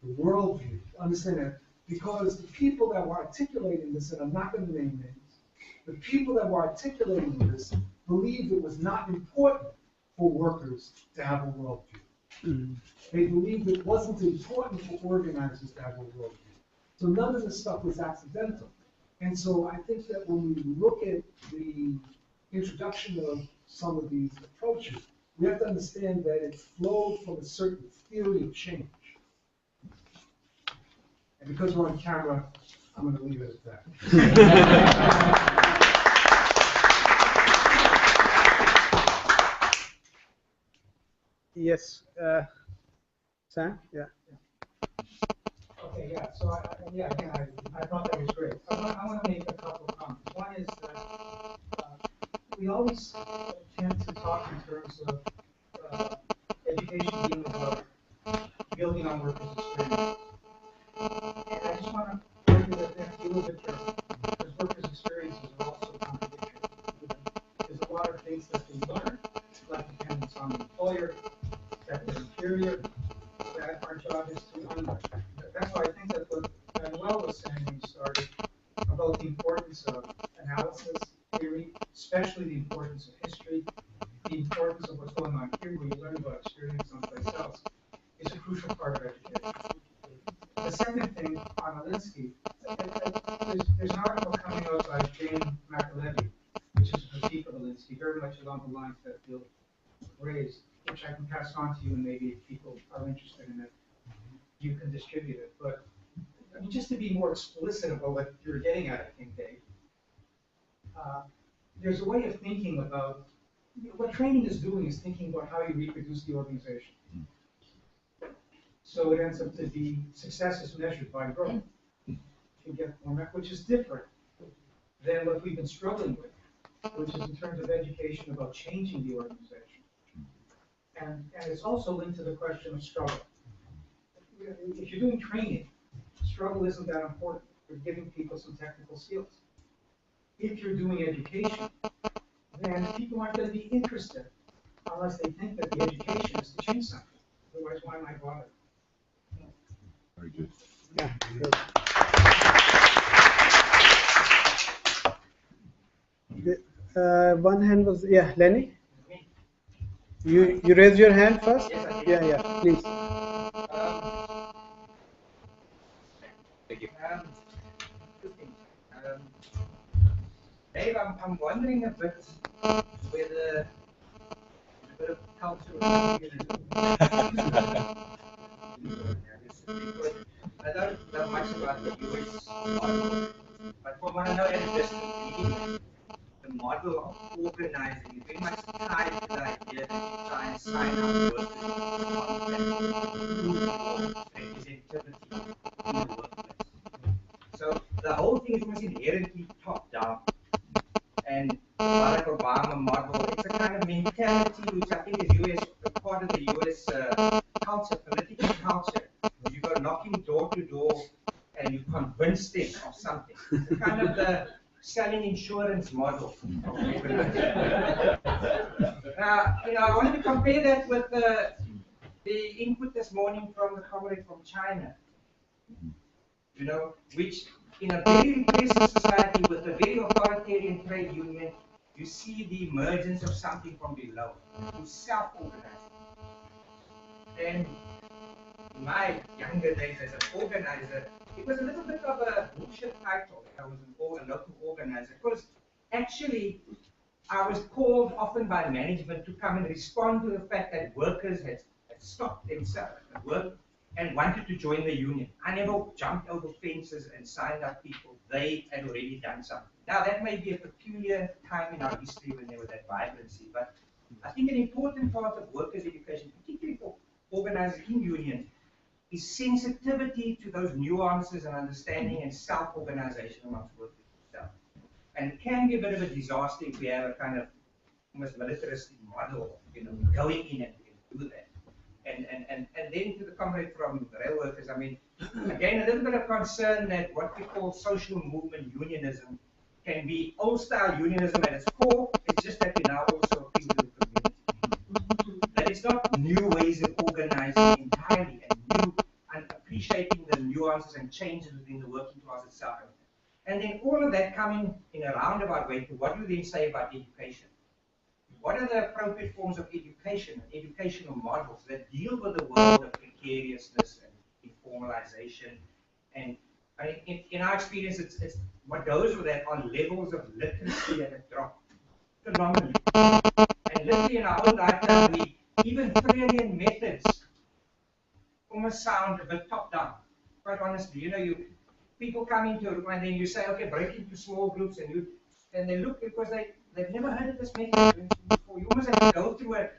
the world view. Understand that? Because the people that were articulating this, and I'm not going to name names, the people that were articulating this believed it was not important for workers to have a worldview. Mm-hmm. They believed it wasn't important for organizers to have a worldview. So none of this stuff was accidental. And so I think that when we look at the introduction of some of these approaches, we have to understand that it flowed from a certain theory of change. And because we're on camera, I'm going to leave it at that. Yes, Sam? Yeah. Okay, yeah, so again, I thought that was great. I want to make a couple of comments. One is that we always tend to talk in terms of education being about building on workers' experience. And I just want to argue that they have to be a little bit careful, because workers' experiences are also contradictory. There's a lot of things that they learn, like dependence on the employer, that they're inferior, that our job is to unlearn. That's why I think that what Manuel was saying when he started about the importance of analysis theory, especially the importance of history, the importance of what's going on here, where you learn about experience someplace else, is a crucial part of education. The second thing on Alinsky, there's an article coming out by Jane McAlevey, which is a critique of Alinsky, very much along the lines that Bill raised, which I can pass on to you, and maybe if people are interested in it, you can distribute it. But I mean, just to be more explicit about what you're getting at, I think, Dave, there's a way of thinking about what training is doing is thinking about how you reproduce the organization. So it ends up to be success is measured by growth. You get format, which is different than what we've been struggling with, which is in terms of education about changing the organization. And it's also linked to the question of struggle. If you're doing training, struggle isn't that important. You're giving people some technical skills. If you're doing education, then people aren't going to be interested unless they think that the education is to change something. Otherwise, why am I bothered? Very good. Yeah, good. One hand was, yeah, Lenny? You raised your hand first? Yes, I did. Yeah, please. Thank you. Two things. Dave, I'm wondering a bit whether a bit of culture or I don't know much about the US model, but from what I know at a distance, the model of organizing is very much tied to the idea that you try and sign up workers for representativity in the workplace. So the whole thing is almost inherently top down. And Barack Obama model, it's a kind of mentality which I think is US, part of the US culture, political culture. You go knocking door to door and you convince them of something. It's kind of the selling insurance model. I wanted to compare that with the input this morning from the comrade from China. Which in a very repressive society with a very authoritarian trade union, you see the emergence of something from below, who's self-organizing. And in my younger days as an organizer, it was a little bit of a bullshit title. I was a local organizer, because actually I was called often by management to come and respond to the fact that workers had stopped themselves at work and wanted to join the union. I never jumped over fences and signed up people. They had already done something. Now, that may be a peculiar time in our history when there was that vibrancy, but I think an important part of workers' education, particularly for organizers in unions, is sensitivity to those nuances and understanding and self-organization amongst workers themselves. And it can be a bit of a disaster if we have a kind of almost militaristic model, going in and do that. And then to the comrade from the rail workers, I mean, again, a little bit of concern that what we call social movement unionism can be old-style unionism at its core. It's just that we now also appeal to the community. That it's not new ways of organizing entirely and new and appreciating the nuances and changes within the working class itself. And then all of that coming in a roundabout way to what do you then say about education? What are the appropriate forms of education and educational models that deal with the world of precariousness and informalization? And I mean, in our experience, it's what goes with that are levels of literacy that have dropped phenomenally. And literally in our own lifetime, even Freudian methods almost sound a bit top down. Quite honestly, people come into a room and then you say, okay, break into small groups, and they look because they've never heard of this method before. You almost have to go through a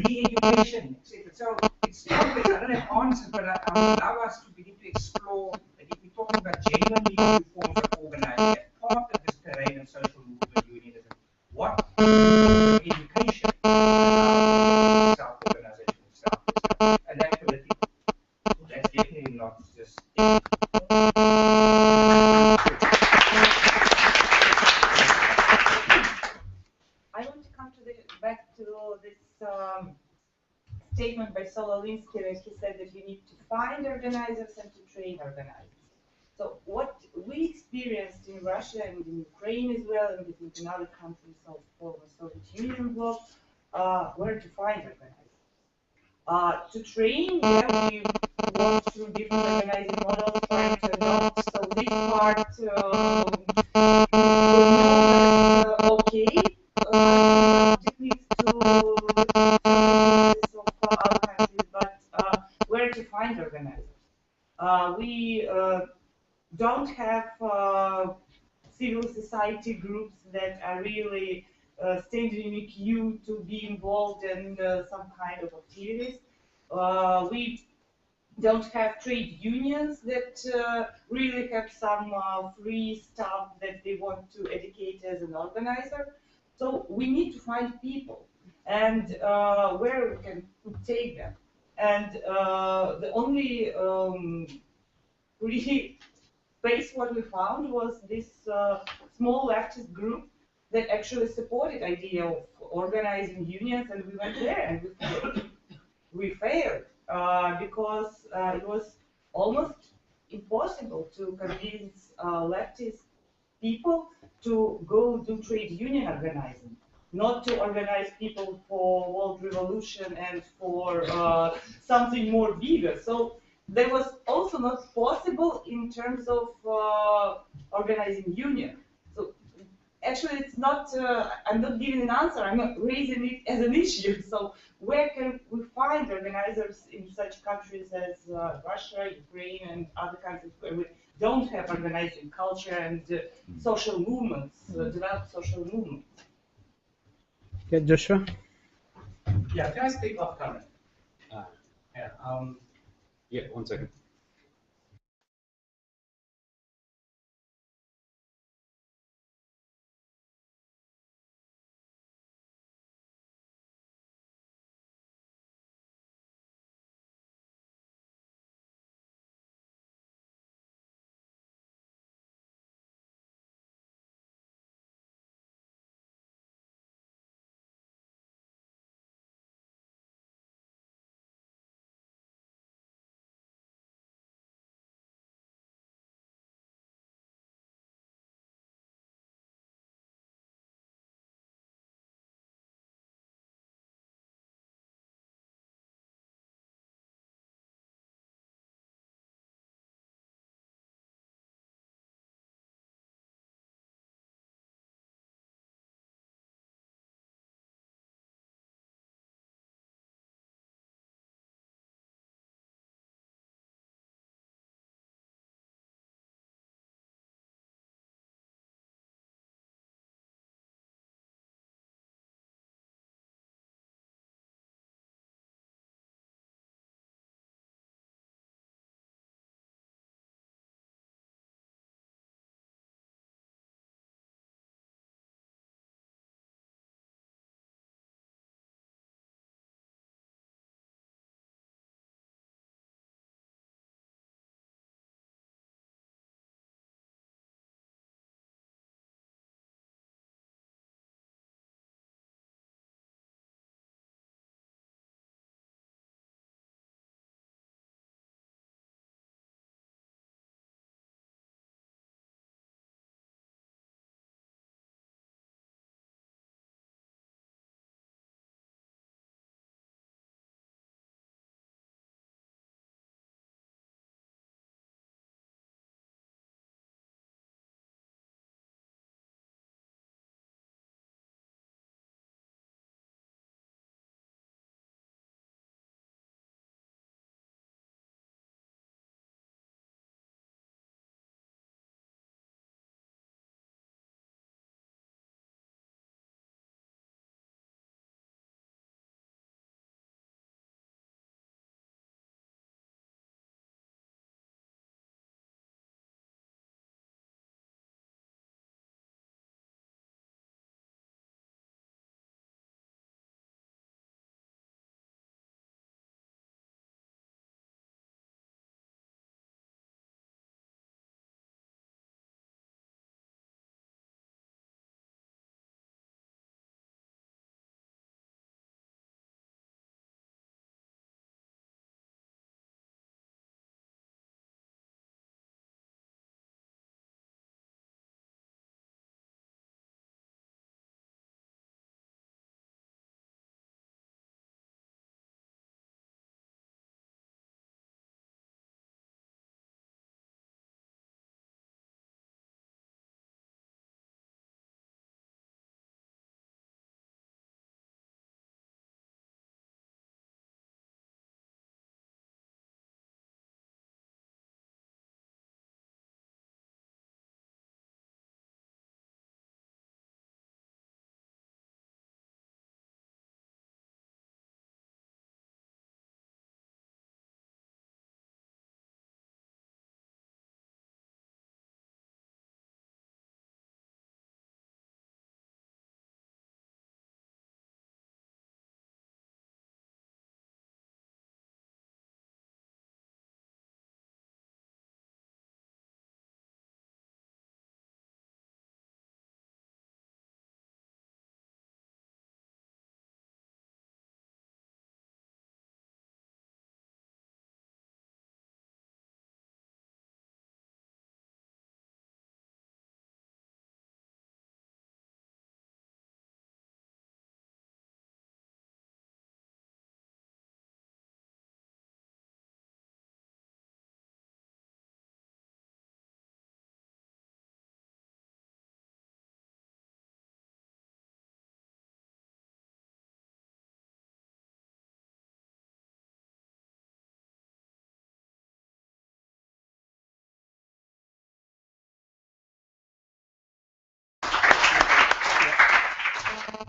re-education, etc. So it's complex. I don't have answers, but I would allow us to begin to explore that if we're talking about genuinely new forms of organizing as part of this terrain of social movement unionism, what education self-organization itself, and that political. That's definitely not just. I want to come back to this statement by Salaried, where he said that you need to find organizers and to train organizers. So what we experienced in Russia and in Ukraine as well, and in other countries of former Soviet Union bloc, were to find organizers. To train, yeah, we walked through different organizing models, trying to adopt. So this part okay. Techniques to of other countries, but where to find organizers? We don't have civil society groups that are really standing in a queue to be involved in some kind of activities. We don't have trade unions that really have some free stuff that they want to educate as an organizer. So we need to find people and where we can take them. And the only really space what we found was this small leftist group that actually supported idea of organizing unions, and we went there and we failed because it was almost impossible to convince leftist people to go do trade union organizing, not to organize people for world revolution and for something more bigger. So that was also not possible in terms of organizing union. So actually it's not, I'm not giving an answer, I'm raising it as an issue. So where can we find organizers in such countries as Russia, Ukraine, and other countries where we don't have organizing culture and social movements, developed social movements? Yeah, Joshua? Yeah, can I speak off camera? Uh, Yeah. yeah, 1 second.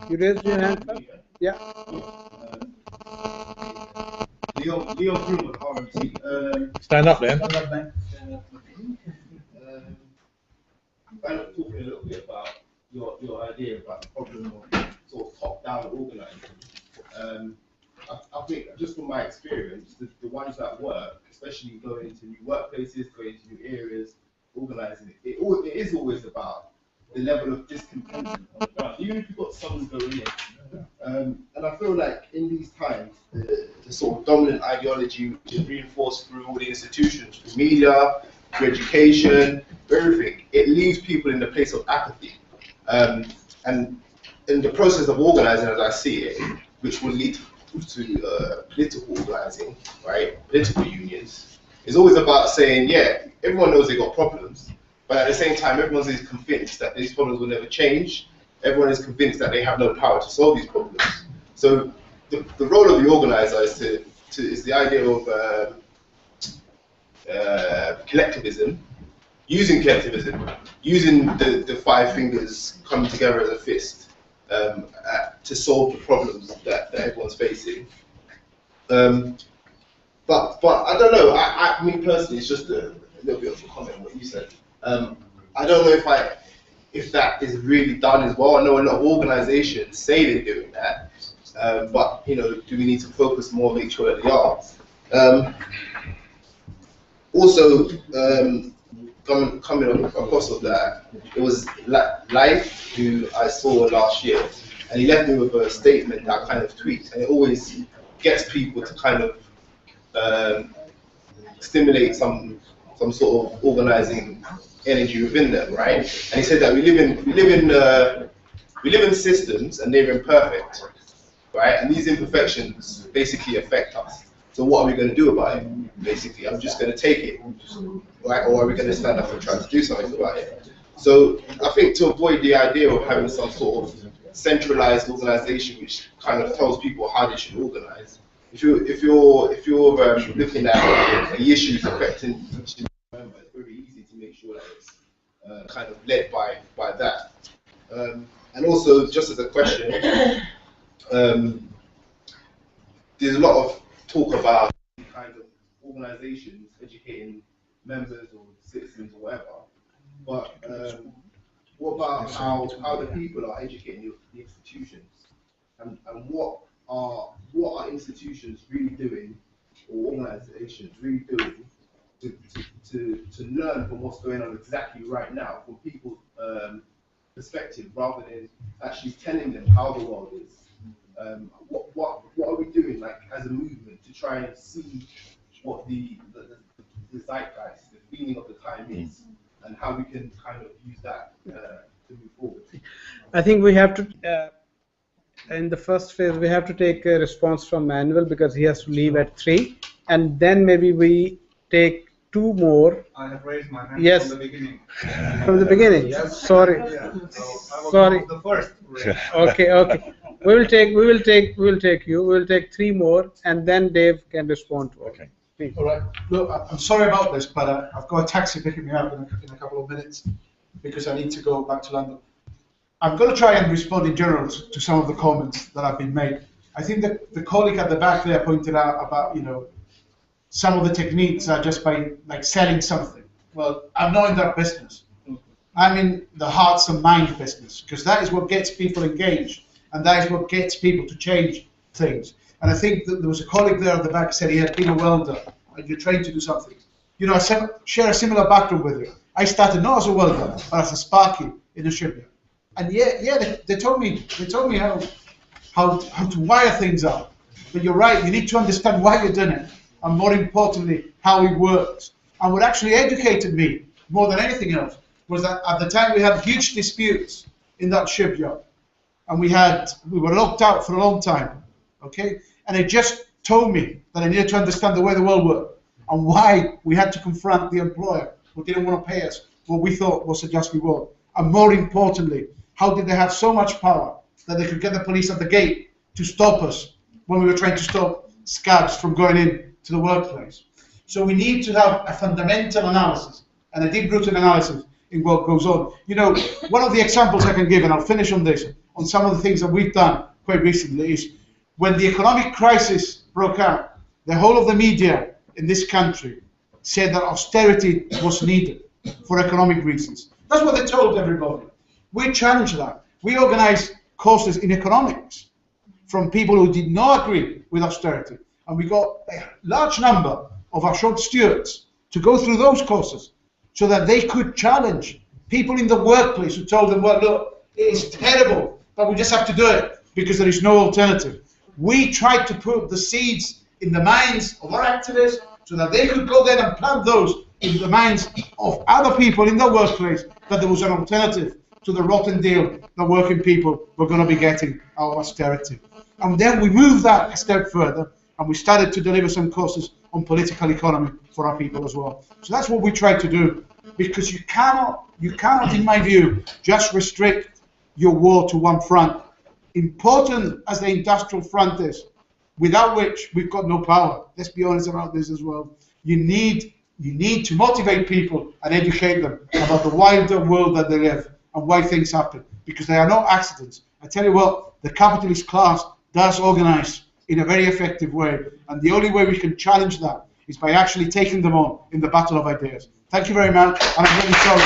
You raised your hand, sir? Yeah. Leo Broom at RMT. Stand up then. Kind of talking a little bit about your idea about the problem of sort of top-down organising. I think just from my experience, the ones that work, especially going into new workplaces, going into new areas, organising it is always about the level of discontent on the ground, even if you've got someone going in. And I feel like in these times, the sort of dominant ideology which is reinforced through all the institutions, through media, through education, through everything, it leaves people in the place of apathy. And in the process of organising, as I see it, which will lead to political organising, right? Political unions, is always about saying, yeah, everyone knows they got problems, but at the same time, everyone is convinced that these problems will never change. Everyone is convinced that they have no power to solve these problems. So the role of the organizer is the idea of collectivism, using the five fingers coming together as a fist to solve the problems that everyone's facing. But I don't know. Me personally, it's just a little bit of a comment on what you said. I don't know if that is really done as well. I know a lot of organisations say they're doing that, but do we need to focus more, make sure that they are? Also, coming across of that, it was Life, who I saw last year, and he left me with a statement that kind of tweet, and it always gets people to kind of stimulate some sort of organising energy within them, right? And he said that we live in systems and they're imperfect, right? And these imperfections basically affect us. So what are we going to do about it? Basically, I'm just going to take it, right? Or are we going to stand up and try to do something about it? So I think to avoid the idea of having some sort of centralized organization which kind of tells people how they should organize, if you're looking at the issues affecting each member, it's very easy to make sure that it's kind of led by that. And also, just as a question, there's a lot of talk about kind of organizations educating members or citizens or whatever, but what about how the people are educating the institutions, and what are institutions really doing, or organizations really doing to learn from what's going on exactly right now from people's perspective, rather than actually telling them how the world is. What are we doing, like, as a movement, to try and see what the zeitgeist, the feeling of the time is, and how we can kind of use that to move forward? I think we have to, in the first phase, we have to take a response from Manuel because he has to leave at 3, and then maybe we take 2 more. I have raised my hand Yes. from the beginning. From the beginning. Yes. Sorry. Yeah. So I was Sorry. the first. Okay. We will take you. We will take 3 more, and then Dave can respond to it. Okay. Please. All right. Look, I'm sorry about this, but I've got a taxi picking me up in a couple of minutes because I need to go back to London. I'm going to try and respond in general to some of the comments that have been made. I think that the colleague at the back there pointed out about, some of the techniques are just by like selling something. Well, I'm not in that business. I'm in the hearts and mind business, because that is what gets people engaged, and that is what gets people to change things. And I think that there was a colleague there at the back who said he had been a welder, and you're trained to do something. I share a similar background with you. I started not as a welder, but as a sparky in a shipyard. And they told me how to wire things up. But you're right, you need to understand why you're doing it, and more importantly, how it works. And what actually educated me more than anything else was that at the time we had huge disputes in that shipyard, and we were locked out for a long time, okay? And it just told me that I needed to understand the way the world worked, and why we had to confront the employer who didn't want to pay us what we thought was a just reward. And more importantly, how did they have so much power that they could get the police at the gate to stop us when we were trying to stop scabs from going in to the workplace. So we need to have a fundamental analysis and a deep-rooted analysis in what goes on. One of the examples I can give, and I'll finish on this, on some of the things that we've done quite recently is when the economic crisis broke out, the whole of the media in this country said that austerity was needed for economic reasons. That's what they told everybody. We challenged that. We organized courses in economics from people who did not agree with austerity. And we got a large number of our short stewards to go through those courses so that they could challenge people in the workplace who told them, well, look, it is terrible, but we just have to do it because there is no alternative. We tried to put the seeds in the minds of our activists so that they could go there and plant those in the minds of other people in the workplace, that there was an alternative to the rotten deal that working people were going to be getting out of austerity. And then we moved that a step further, and we started to deliver some courses on political economy for our people as well. So that's what we tried to do, because you cannot, in my view, just restrict your war to one front. Important as the industrial front is, without which we've got no power. Let's be honest about this as well. You need to motivate people and educate them about the wider world that they live and why things happen, because they are not accidents. I tell you what, the capitalist class does organize in a very effective way, and the only way we can challenge that is by actually taking them on in the battle of ideas. Thank you very much, and I'm really sorry.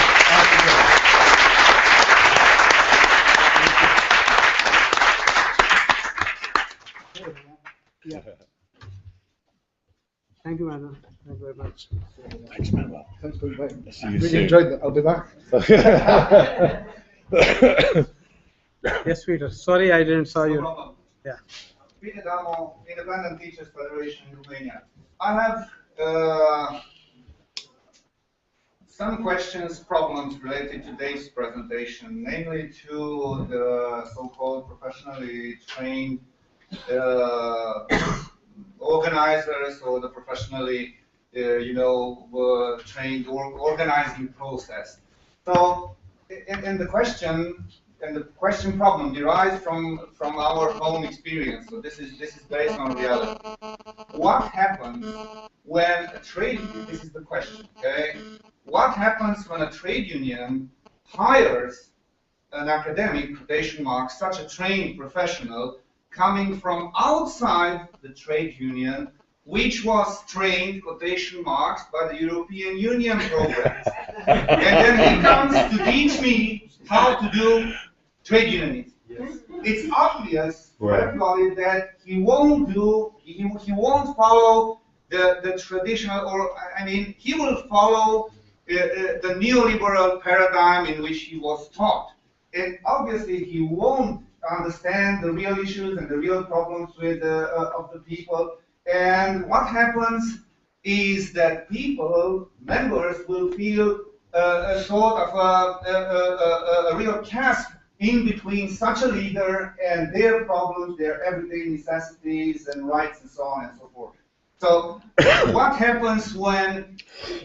Yeah. Thank you, Manuel. Thank you very much. Thanks, Manuel. Thanks for inviting me. See you Really soon. enjoyed that. I'll be back. Yes, Peter. Sorry, I didn't saw you. problem. Yeah. Peter Damo, Independent Teachers Federation in Romania. I have some questions, problems related to today's presentation, namely to the so-called professionally trained organizers or the professionally, trained organizing process. So, and the question problem derives from our home experience. So this is based on reality. What happens when a trade? This is the question. Okay, what happens when a trade union hires an academic, quotation marks, such a trained professional coming from outside the trade union, which was trained, quotation marks, by the European Union programs. And then he comes to teach me how to do trade unionism. Yes. It's obvious for everybody that he won't follow the traditional, or I mean, he will follow the neoliberal paradigm in which he was taught. And obviously he won't understand the real issues and the real problems with of the people. And what happens is that people, members, will feel a sort of a real chasm in between such a leader and their problems, their everyday necessities and rights and so on and so forth. So what happens when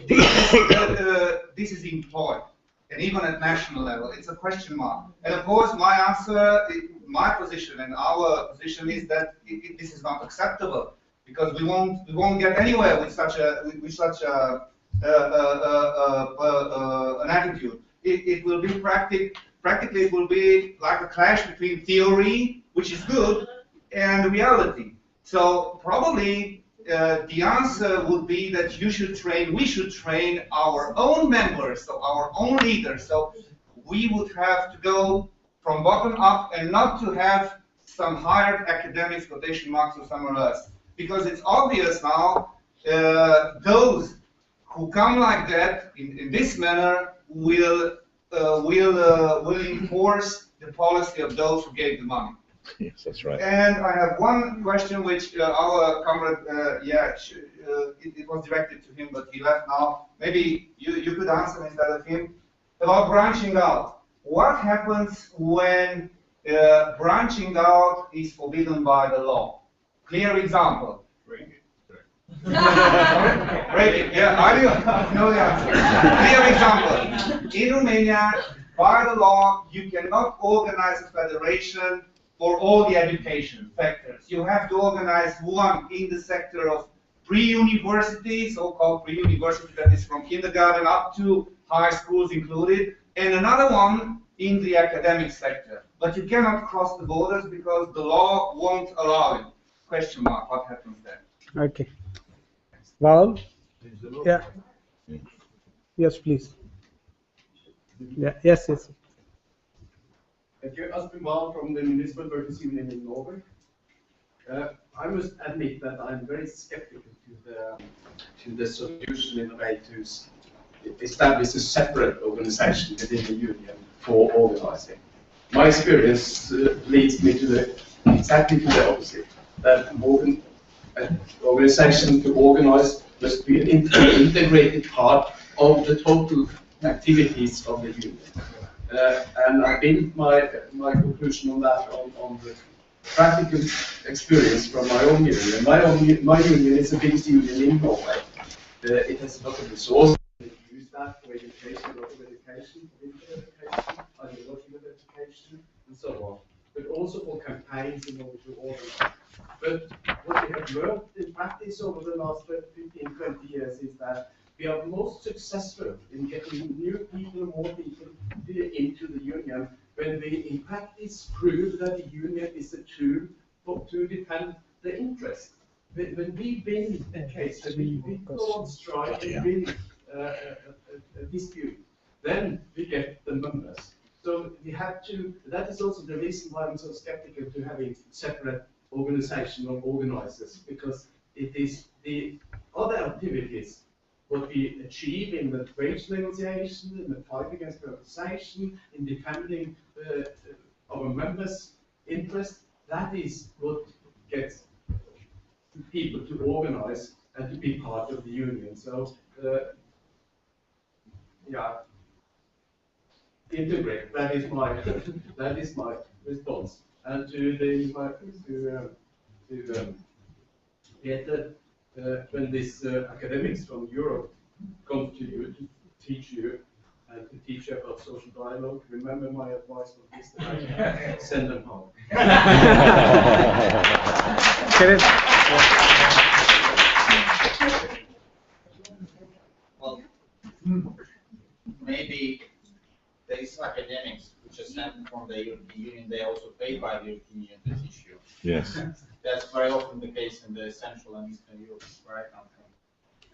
this is employed? And even at national level, it's a question mark. And of course, my answer, my position and our position is that this is not acceptable, because we won't get anywhere with such an attitude. It will be practically it will be like a clash between theory, which is good, and reality. So probably the answer would be that we should train our own members, so our own leaders. So we would have to go from bottom up and not to have some hired academics, quotation marks, or somewhere else. Because it's obvious now, those who come like that in this manner will enforce the policy of those who gave the money. Yes, that's right. And I have one question which our comrade, it was directed to him, but he left now. Maybe you could answer instead of him about branching out. What happens when branching out is forbidden by the law? Clear example. Break it. Yeah, I do know the answer. Clear example. In Romania, by the law, you cannot organize a federation for all the education sectors. You have to organize one in the sector of pre-university, so-called pre-university, that is from kindergarten up to high schools included, and another one in the academic sector. but you cannot cross the borders because the law won't allow it. Question mark, what happens then? Okay. Well, yeah. Yes, please. Yeah. Yes. Yes. Thank you. Aspen Wahl from the Municipal Workers Union in Norway. I must admit that I'm very skeptical to the solution in a way to establish a separate organization within the union for organizing. My experience leads me to exactly to the opposite. That an organization to organize must be an integrated part of the total activities of the union. And I built my conclusion on that on the practical experience from my own union. My union is the biggest union in Norway. It has a lot of resources. We use that for education, a lot of education, political education, ideological education, and so on. But also for campaigns in order to organize. But what we have learned in practice over the last 15, 20 years is that we are most successful in getting new people, more people into the union when we in practice prove that the union is a tool to defend the interest. When we win a case, when we go on strike and win a dispute, then we get the members. So we have to, that is also the reason why I'm so skeptical to having separate organization of organizers, because it is the other activities what we achieve in the wage negotiation, in the fight against privatization, in defending our members' interest, that is what gets people to organize and to be part of the union. So, yeah, integrate. That is my that is my response. And to Peter, when these academics from Europe come to you to teach you and to teach you about social dialogue, remember my advice from this day, send them home. Well, maybe these academics which are sent from the European Union, they are also paid by the European Union to teach you. Yes. That's very often the case in the Central and Eastern Europe, right?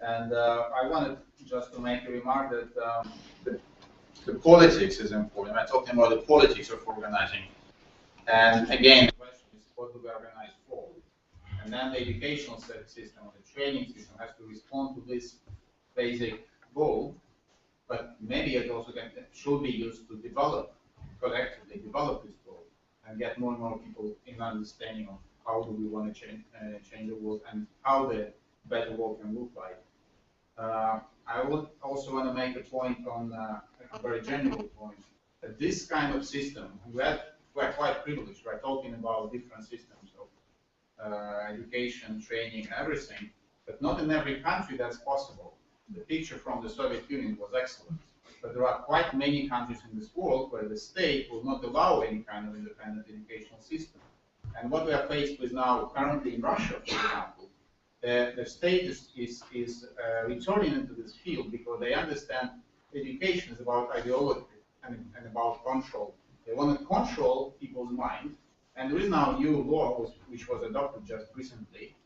And I wanted just to make a remark that the politics is important. I'm talking about the politics of organizing. And again, the question is, what do we organize for? And then the educational system or the training system has to respond to this basic goal, but maybe it also should be used to collectively develop this goal and get more and more people in understanding of how do we want to change the world and how the better world can look like. I would also want to make a point on a very general point that this kind of system, we're quite privileged, right? Talking about different systems of education, training, everything, but not in every country that's possible. The picture from the Soviet Union was excellent, but there are quite many countries in this world where the state will not allow any kind of independent educational system. And what we are faced with now, currently in Russia, for example, the state is returning into this field because they understand education is about ideology and about control. They want to control people's mind. And there is now a new law which was adopted just recently,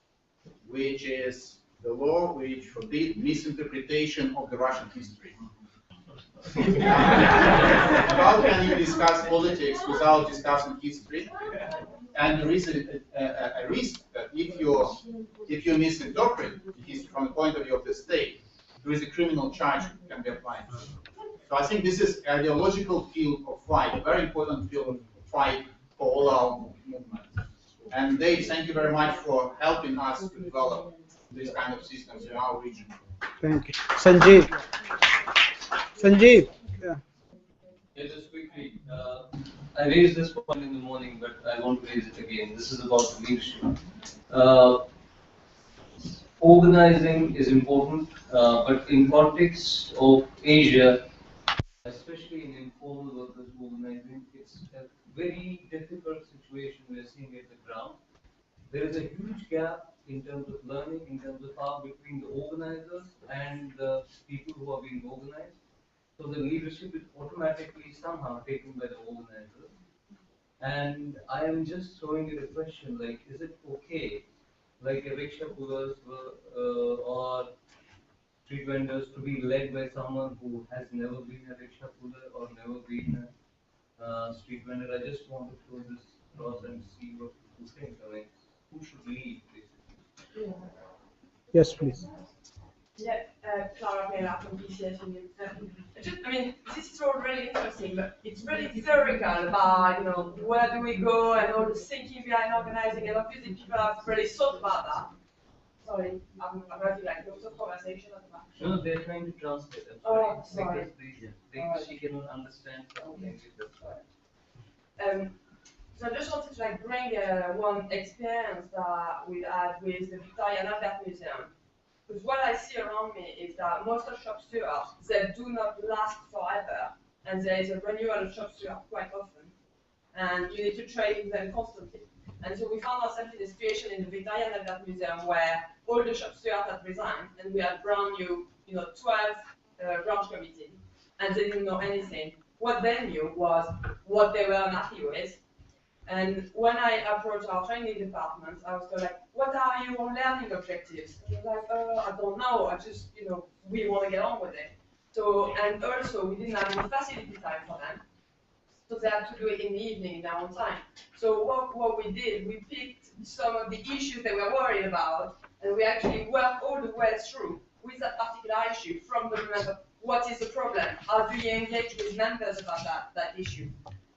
which is the law which forbids misinterpretation of the Russian history. How can you discuss politics without discussing history? And there is a risk that if you misinterpret history from the point of view of the state, there is a criminal charge that can be applied. So I think this is an ideological field of fight, a very important field of fight for all our movements. And Dave, thank you very much for helping us to develop these kind of systems in our region. Thank you. Sanjeev. Sanjeev. Yeah. Yeah, just quickly. I raised this point in the morning, but I want to raise it again. This is about leadership. Organizing is important, but in context of Asia, especially in informal workers organizing, it's a very difficult situation we are seeing at the ground. There is a huge gap in terms of learning, in terms of how between the organizers and the people who are being organized. So the leadership is automatically somehow taken by the organizers. And I am just throwing you the question, like, is it okay, like a rickshaw pullers or street vendors to be led by someone who has never been a rickshaw puller or never been a street vendor? I just want to throw this across and see what people think. I mean, who should lead, basically? Yes, please. Yeah, Clara Mera from BCS. I mean, this is all really interesting, but it's really theoretical about, where do we go and all the thinking behind organizing, and obviously people have really thought about that. Sorry, I'm having like lots of conversation at the back. No, they're trying to translate. Oh, sorry. Because she cannot understand something. So I just wanted to like bring one experience that we had with the Victoria and Albert Museum. Because what I see around me is that most of shop stewards, they do not last forever. And there is a renewal of shop stewards quite often. And you need to train them constantly. And so we found ourselves in a situation in the Victoria and Albert Museum where all the shop stewards had resigned and we had brand new, 12 branch committees. And they didn't know anything. What they knew was what they were unhappy with. And when I approached our training department, I was like, what are your learning objectives? And he was like, I don't know, I just, we want to get on with it. So, and also we didn't have any facility time for them. So they had to do it in the evening, in their own time. So what we did, we picked some of the issues they were worried about, and we actually worked all the way through with that particular issue from the member. What is the problem? How do you engage with members about that issue?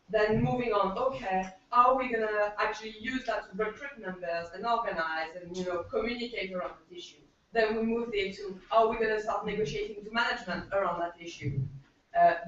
Then moving on, okay, how are we going to actually use that to recruit members and organize and communicate around that issue? Then we moved into how are we going to start negotiating to management around that issue,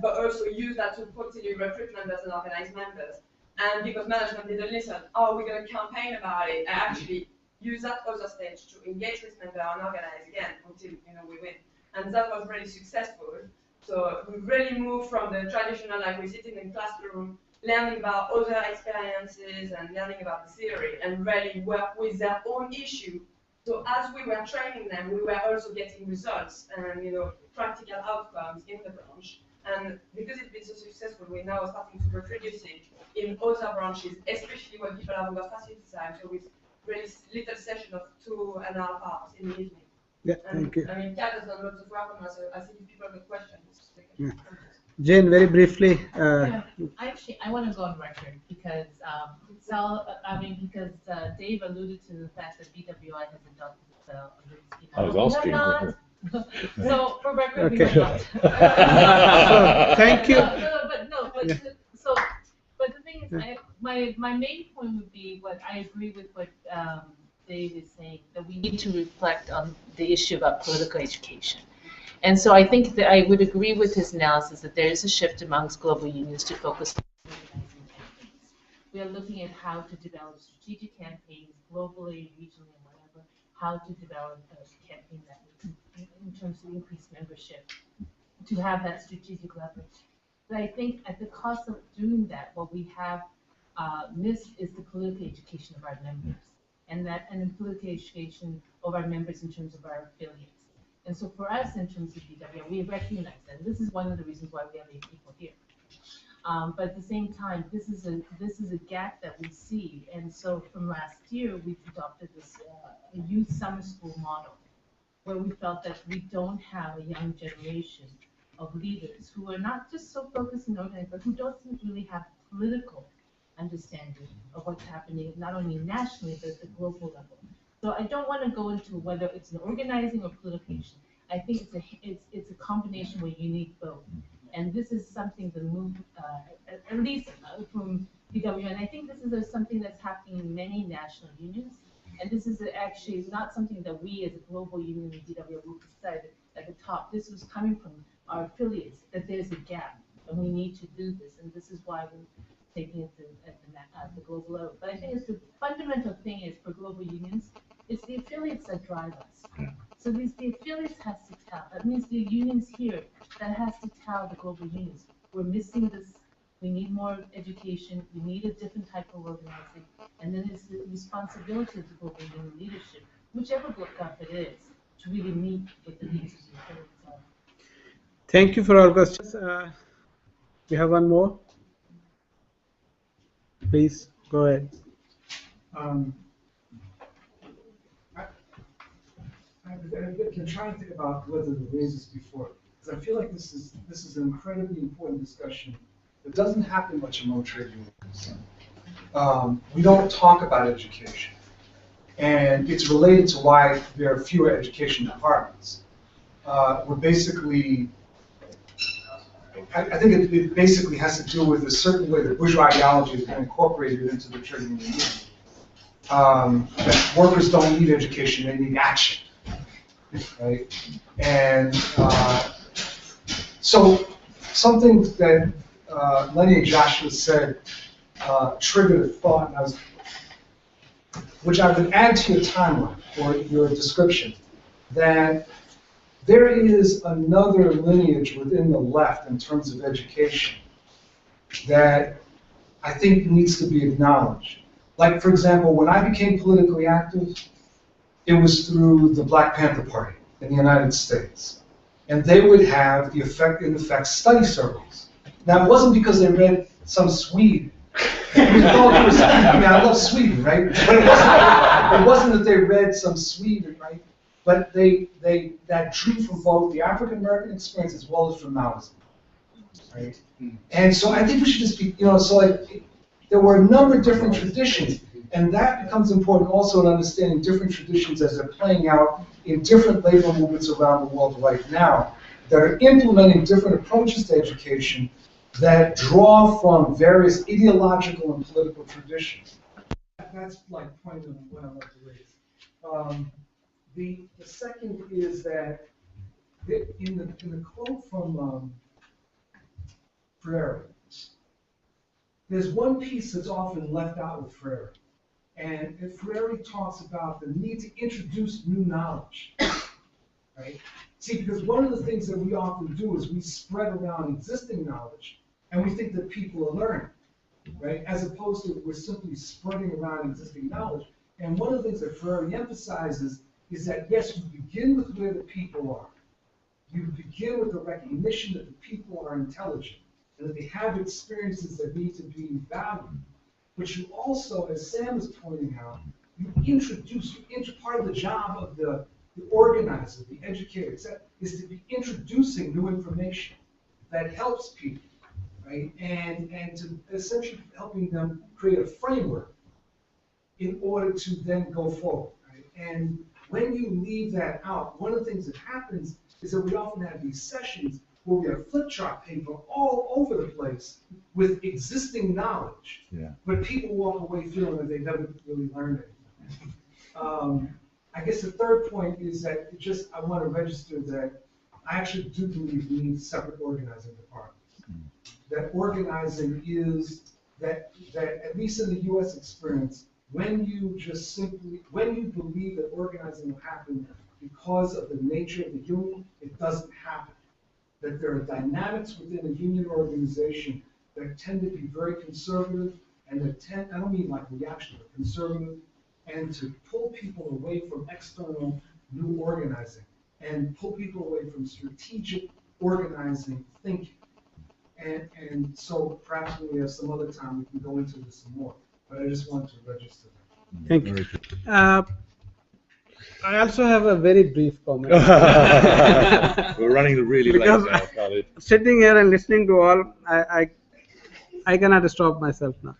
but also use that to continue recruit members and organize members. And because management didn't listen, how are we going to campaign about it and actually use that other stage to engage with members and organize again until we win? And that was really successful. So we really moved from the traditional, like we're sitting in classroom, learning about other experiences and learning about the theory, and really work with their own issue. So as we were training them, we were also getting results and practical outcomes in the branch. And because it's been so successful, we're now starting to reproduce it in other branches, especially when people have got facility time. So with really little session of 2.5 hours in the evening. Yeah, thank you. I mean, Kat has done lots of work on that, so I think if people have questions. Yeah. Jane, very briefly. I want to go on record because Dave alluded to the fact that BWI has adopted the organising. I was asking. So for record, okay. we have So, thank you. But the thing is, my main point would be what I agree with what Dave is saying, that we need to reflect on the issue about political education. And so I think that I would agree with his analysis that there is a shift amongst global unions to focus on organizing campaigns. We are looking at how to develop strategic campaigns globally, regionally, and whatever, how to develop a campaign that would, in terms of increased membership, to have that strategic leverage. But I think at the cost of doing that, what we have missed is the political education of our members, and the political education of our members in terms of our affiliates. And so for us, in terms of BWI, we recognize that. And this is one of the reasons why we have 8 people here. But at the same time, this is a gap that we see. And so from last year, we've adopted this youth summer school model, where we felt that we don't have a young generation of leaders who are not just so focused in organizing, but who don't really have political understanding of what's happening, not only nationally, but at the global level. So I don't want to go into whether it's an organizing or politication. I think it's a combination where you need both. And this is something the move, at least from BWI, and I think this is something that's happening in many national unions. And this is actually not something that we as a global union in BWI we decided at the top. This was coming from our affiliates, that there's a gap and we need to do this. And this is why we're taking it at the global level. But I think it's the fundamental thing is for global unions, it's the affiliates that drive us. So the affiliates has to tell. That means the unions here that has to tell the global unions, we're missing this. We need more education. We need a different type of organizing. And then it's the responsibility of the global union leadership, whichever government it is, to really meet with the needs of the affiliates are. Thank you for all questions. We have one more. Please go ahead. I've been trying to think about whether to raise this before, because I feel like this is an incredibly important discussion that doesn't happen much among trade unions. We don't talk about education, and it's related to why there are fewer education departments. We're basically, I think it basically has to do with a certain way that bourgeois ideology has been incorporated into the trade union movement. That workers don't need education, they need action, right? And so something that Lenny and Joshua said triggered a thought, and which I would add to your timeline or your description, that there is another lineage within the left in terms of education that I think needs to be acknowledged. Like, for example, when I became politically active, it was through the Black Panther Party in the United States. And they would have, in effect, study circles. Now, it wasn't because they read some Swede. I mean, I love Sweden, right? But it wasn't that they read some Sweden, right? But that drew from both the African American experience as well as from Maoism, right? And so I think we should just be, so like, there were a number of different traditions, and that becomes important also in understanding different traditions as they're playing out in different labor movements around the world right now that are implementing different approaches to education that draw from various ideological and political traditions. That's like point of what I want to raise. The second is that in the quote from Freire, there's one piece that's often left out with Freire. And Freire talks about the need to introduce new knowledge, right? See, because one of the things that we often do is we spread around existing knowledge, and we think that people are learning, right? As opposed to we're simply spreading around existing knowledge. And one of the things that Freire emphasizes is that, yes, you begin with where the people are. You begin with the recognition that the people are intelligent and that they have experiences that need to be valued. But you also, as Sam was pointing out, you introduce, part of the job of the organizer, the educator, is to be introducing new information that helps people, right? And to essentially helping them create a framework in order to then go forward, right? And when you leave that out, one of the things that happens is that we often have these sessions where we have flip chart paper all over the place with existing knowledge, but people walk away feeling that they never really learned anything. I guess the third point is that I want to register that I actually do believe we need separate organizing departments. That organizing is that at least in the U.S. experience, when you believe that organizing will happen because of the nature of the union, it doesn't happen. That there are dynamics within a union organization that tend to be very conservative and that I don't mean like reaction, but conservative, and to pull people away from external new organizing and pull people away from strategic organizing thinking. And so perhaps when we have some other time, we can go into this some more. But I just want to register that. Thank you. I also have a very brief comment. We're running really late now, Khalid. Sitting here and listening to all, I cannot stop myself now.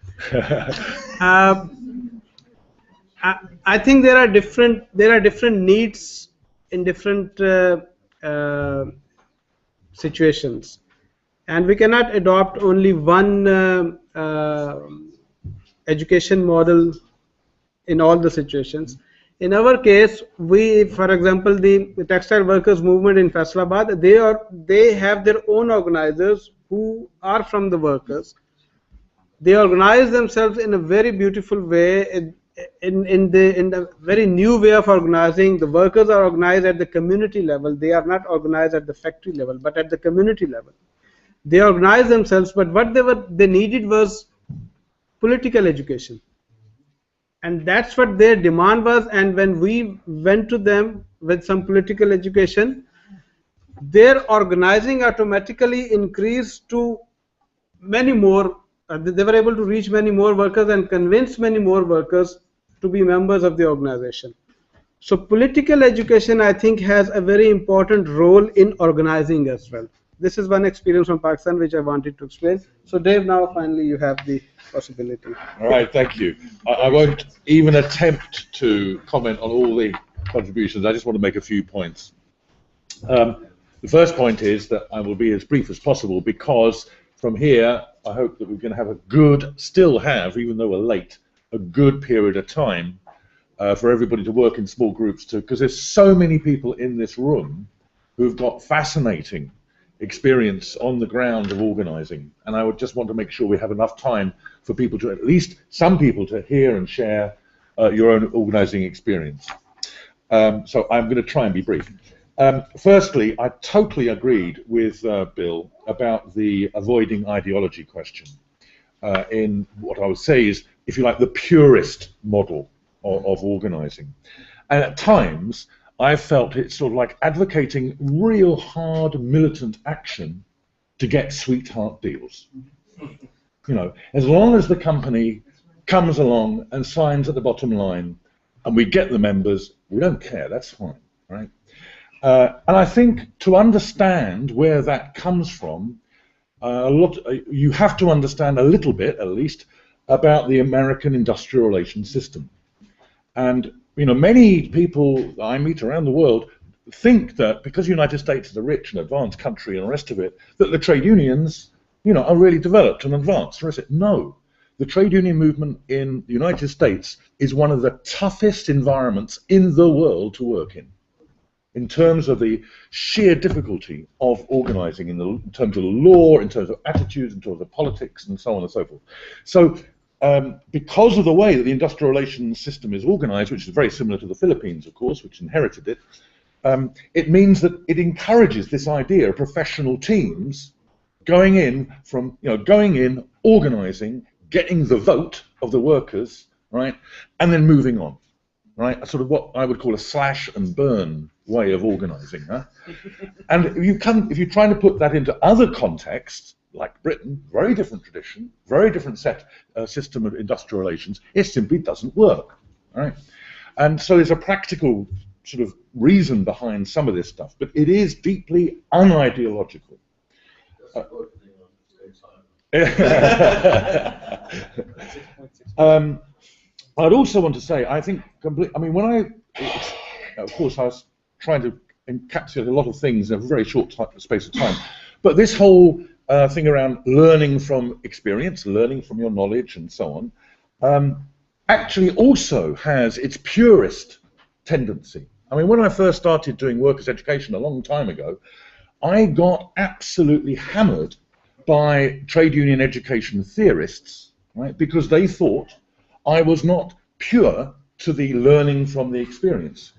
I think there are different needs in different situations, and we cannot adopt only one education model in all the situations. In our case, for example, the textile workers movement in Faisalabad, they have their own organizers who are from the workers. They organize themselves in a very beautiful way, in the very new way of organizing. The workers are organized at the community level. They are not organized at the factory level, but at the community level. They organize themselves, but what they needed was political education. And that's what their demand was. And when we went to them with some political education, their organizing automatically increased to many more they were able to reach many more workers and convince many more workers to be members of the organization. So political education, I think, has a very important role in organizing as well. This is one experience from Pakistan which I wanted to explain. So Dave, now finally you have the possibility. All right, thank you. I won't even attempt to comment on all the contributions. I just want to make a few points. The first point is that I will be as brief as possible, because from here I hope that we're going to have a good, still have, even though we're late, a good period of time for everybody to work in small groups too, because there's so many people in this room who've got fascinating experience on the ground of organising, and I would just want to make sure we have enough time for people to, at least some people, to hear and share your own organising experience. So I'm going to try and be brief. Firstly, I totally agreed with Bill about the avoiding ideology question. In what I would say is, if you like, the purist model of organising. And at times, I felt it's sort of like advocating real hard militant action to get sweetheart deals. You know, as long as the company comes along and signs at the bottom line and we get the members, we don't care, that's fine, right? And I think to understand where that comes from, you have to understand a little bit, at least, about the American industrial relations system. And you know, many people I meet around the world think that because the United States is a rich and advanced country and the rest of it, that the trade unions, you know, are really developed and advanced. No, the trade union movement in the United States is one of the toughest environments in the world to work in terms of the sheer difficulty of organising, in terms of the law, in terms of attitudes, in terms of politics, and so on and so forth. So, because of the way that the industrial relations system is organised, which is very similar to the Philippines, of course, which inherited it, it means that it encourages this idea of professional teams going in, organising, getting the vote of the workers, right, and then moving on, right? Sort of what I would call a slash and burn way of organising, huh? And if you're trying to put that into other contexts, like Britain, very different tradition, very different system of industrial relations, it simply doesn't work, right? And so there's a practical sort of reason behind some of this stuff, but it is deeply unideological. I'd also want to say, I think, of course, I was trying to encapsulate a lot of things in a very short space of time, but this whole thing around learning from experience, learning from your knowledge and so on, actually also has its purist tendency. I mean, when I first started doing workers' education a long time ago, I got absolutely hammered by trade union education theorists, right, because they thought I was not pure to the learning from the experience.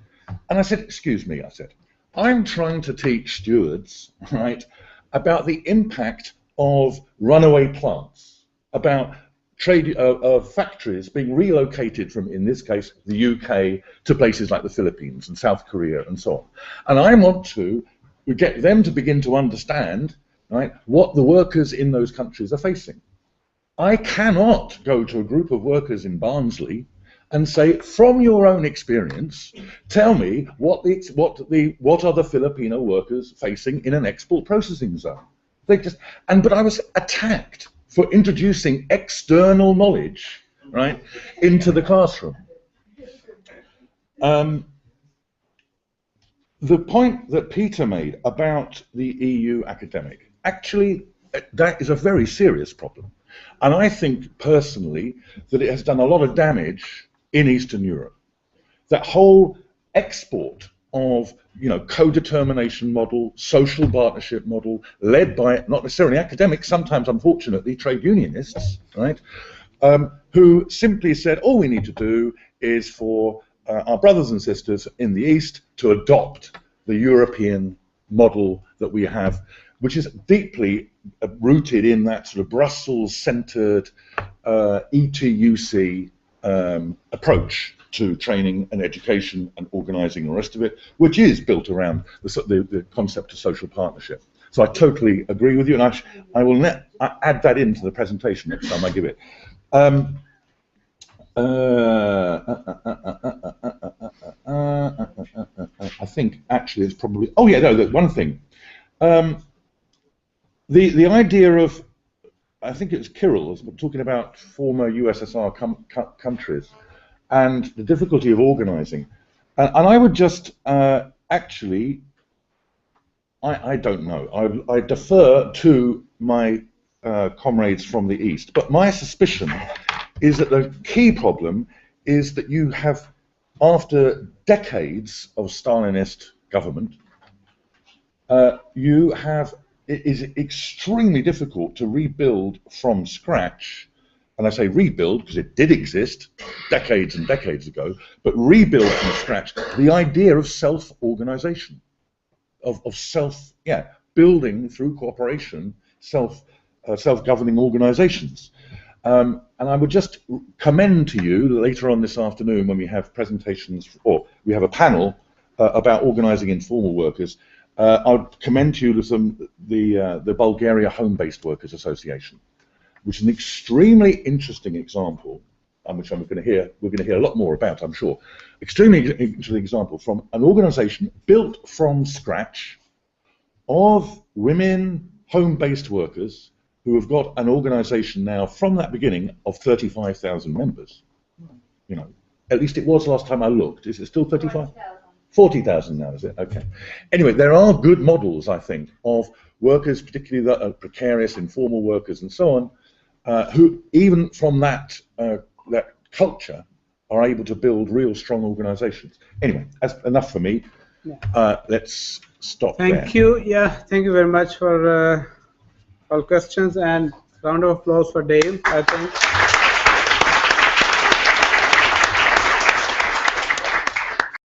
And I said, excuse me, I said, I'm trying to teach stewards, right, about the impact of runaway plants, about factories being relocated from, in this case, the UK to places like the Philippines and South Korea and so on. And I want to get them to begin to understand, right, what the workers in those countries are facing. I cannot go to a group of workers in Barnsley and say, from your own experience, tell me what are the Filipino workers facing in an export processing zone. But I was attacked for introducing external knowledge, right, into the classroom. The point that Peter made about the EU academic, actually, that is a very serious problem. And I think personally that it has done a lot of damage in Eastern Europe. That whole export of, you know, co-determination model, social partnership model, led by not necessarily academics, sometimes unfortunately trade unionists, right, who simply said all we need to do is for our brothers and sisters in the East to adopt the European model that we have, which is deeply rooted in that sort of Brussels-centered ETUC approach to training and education and organising and the rest of it, which is built around the concept of social partnership. So I totally agree with you, and I will add that into the presentation next time I give it. I think actually it's probably, oh yeah, no, there's one thing. The idea of, I think it was Kirill talking about former USSR countries and the difficulty of organizing. And I would just actually, I don't know. I defer to my comrades from the East. But my suspicion is that the key problem is that you have, after decades of Stalinist government, it is extremely difficult to rebuild from scratch. And I say rebuild because it did exist decades and decades ago, but rebuild from scratch the idea of self-organization, of building through cooperation, self-governing organizations. And I would just commend to you later on this afternoon when we have presentations, or we have a panel about organizing informal workers. I would commend to you the Bulgaria Home-Based Workers Association, which is an extremely interesting example, which we're going to hear a lot more about, I'm sure. Extremely interesting example from an organization built from scratch of women home-based workers who have got an organization now from that beginning of 35,000 members. You know, at least it was last time I looked. Is it still 35? 40,000 now, is it? Okay. Anyway, there are good models, I think, of workers, particularly that are precarious, informal workers and so on, who even from that culture are able to build real strong organizations. Anyway, that's enough for me. Yeah. Let's stop Thank you. Yeah, thank you very much for all questions, and round of applause for Dale, I think.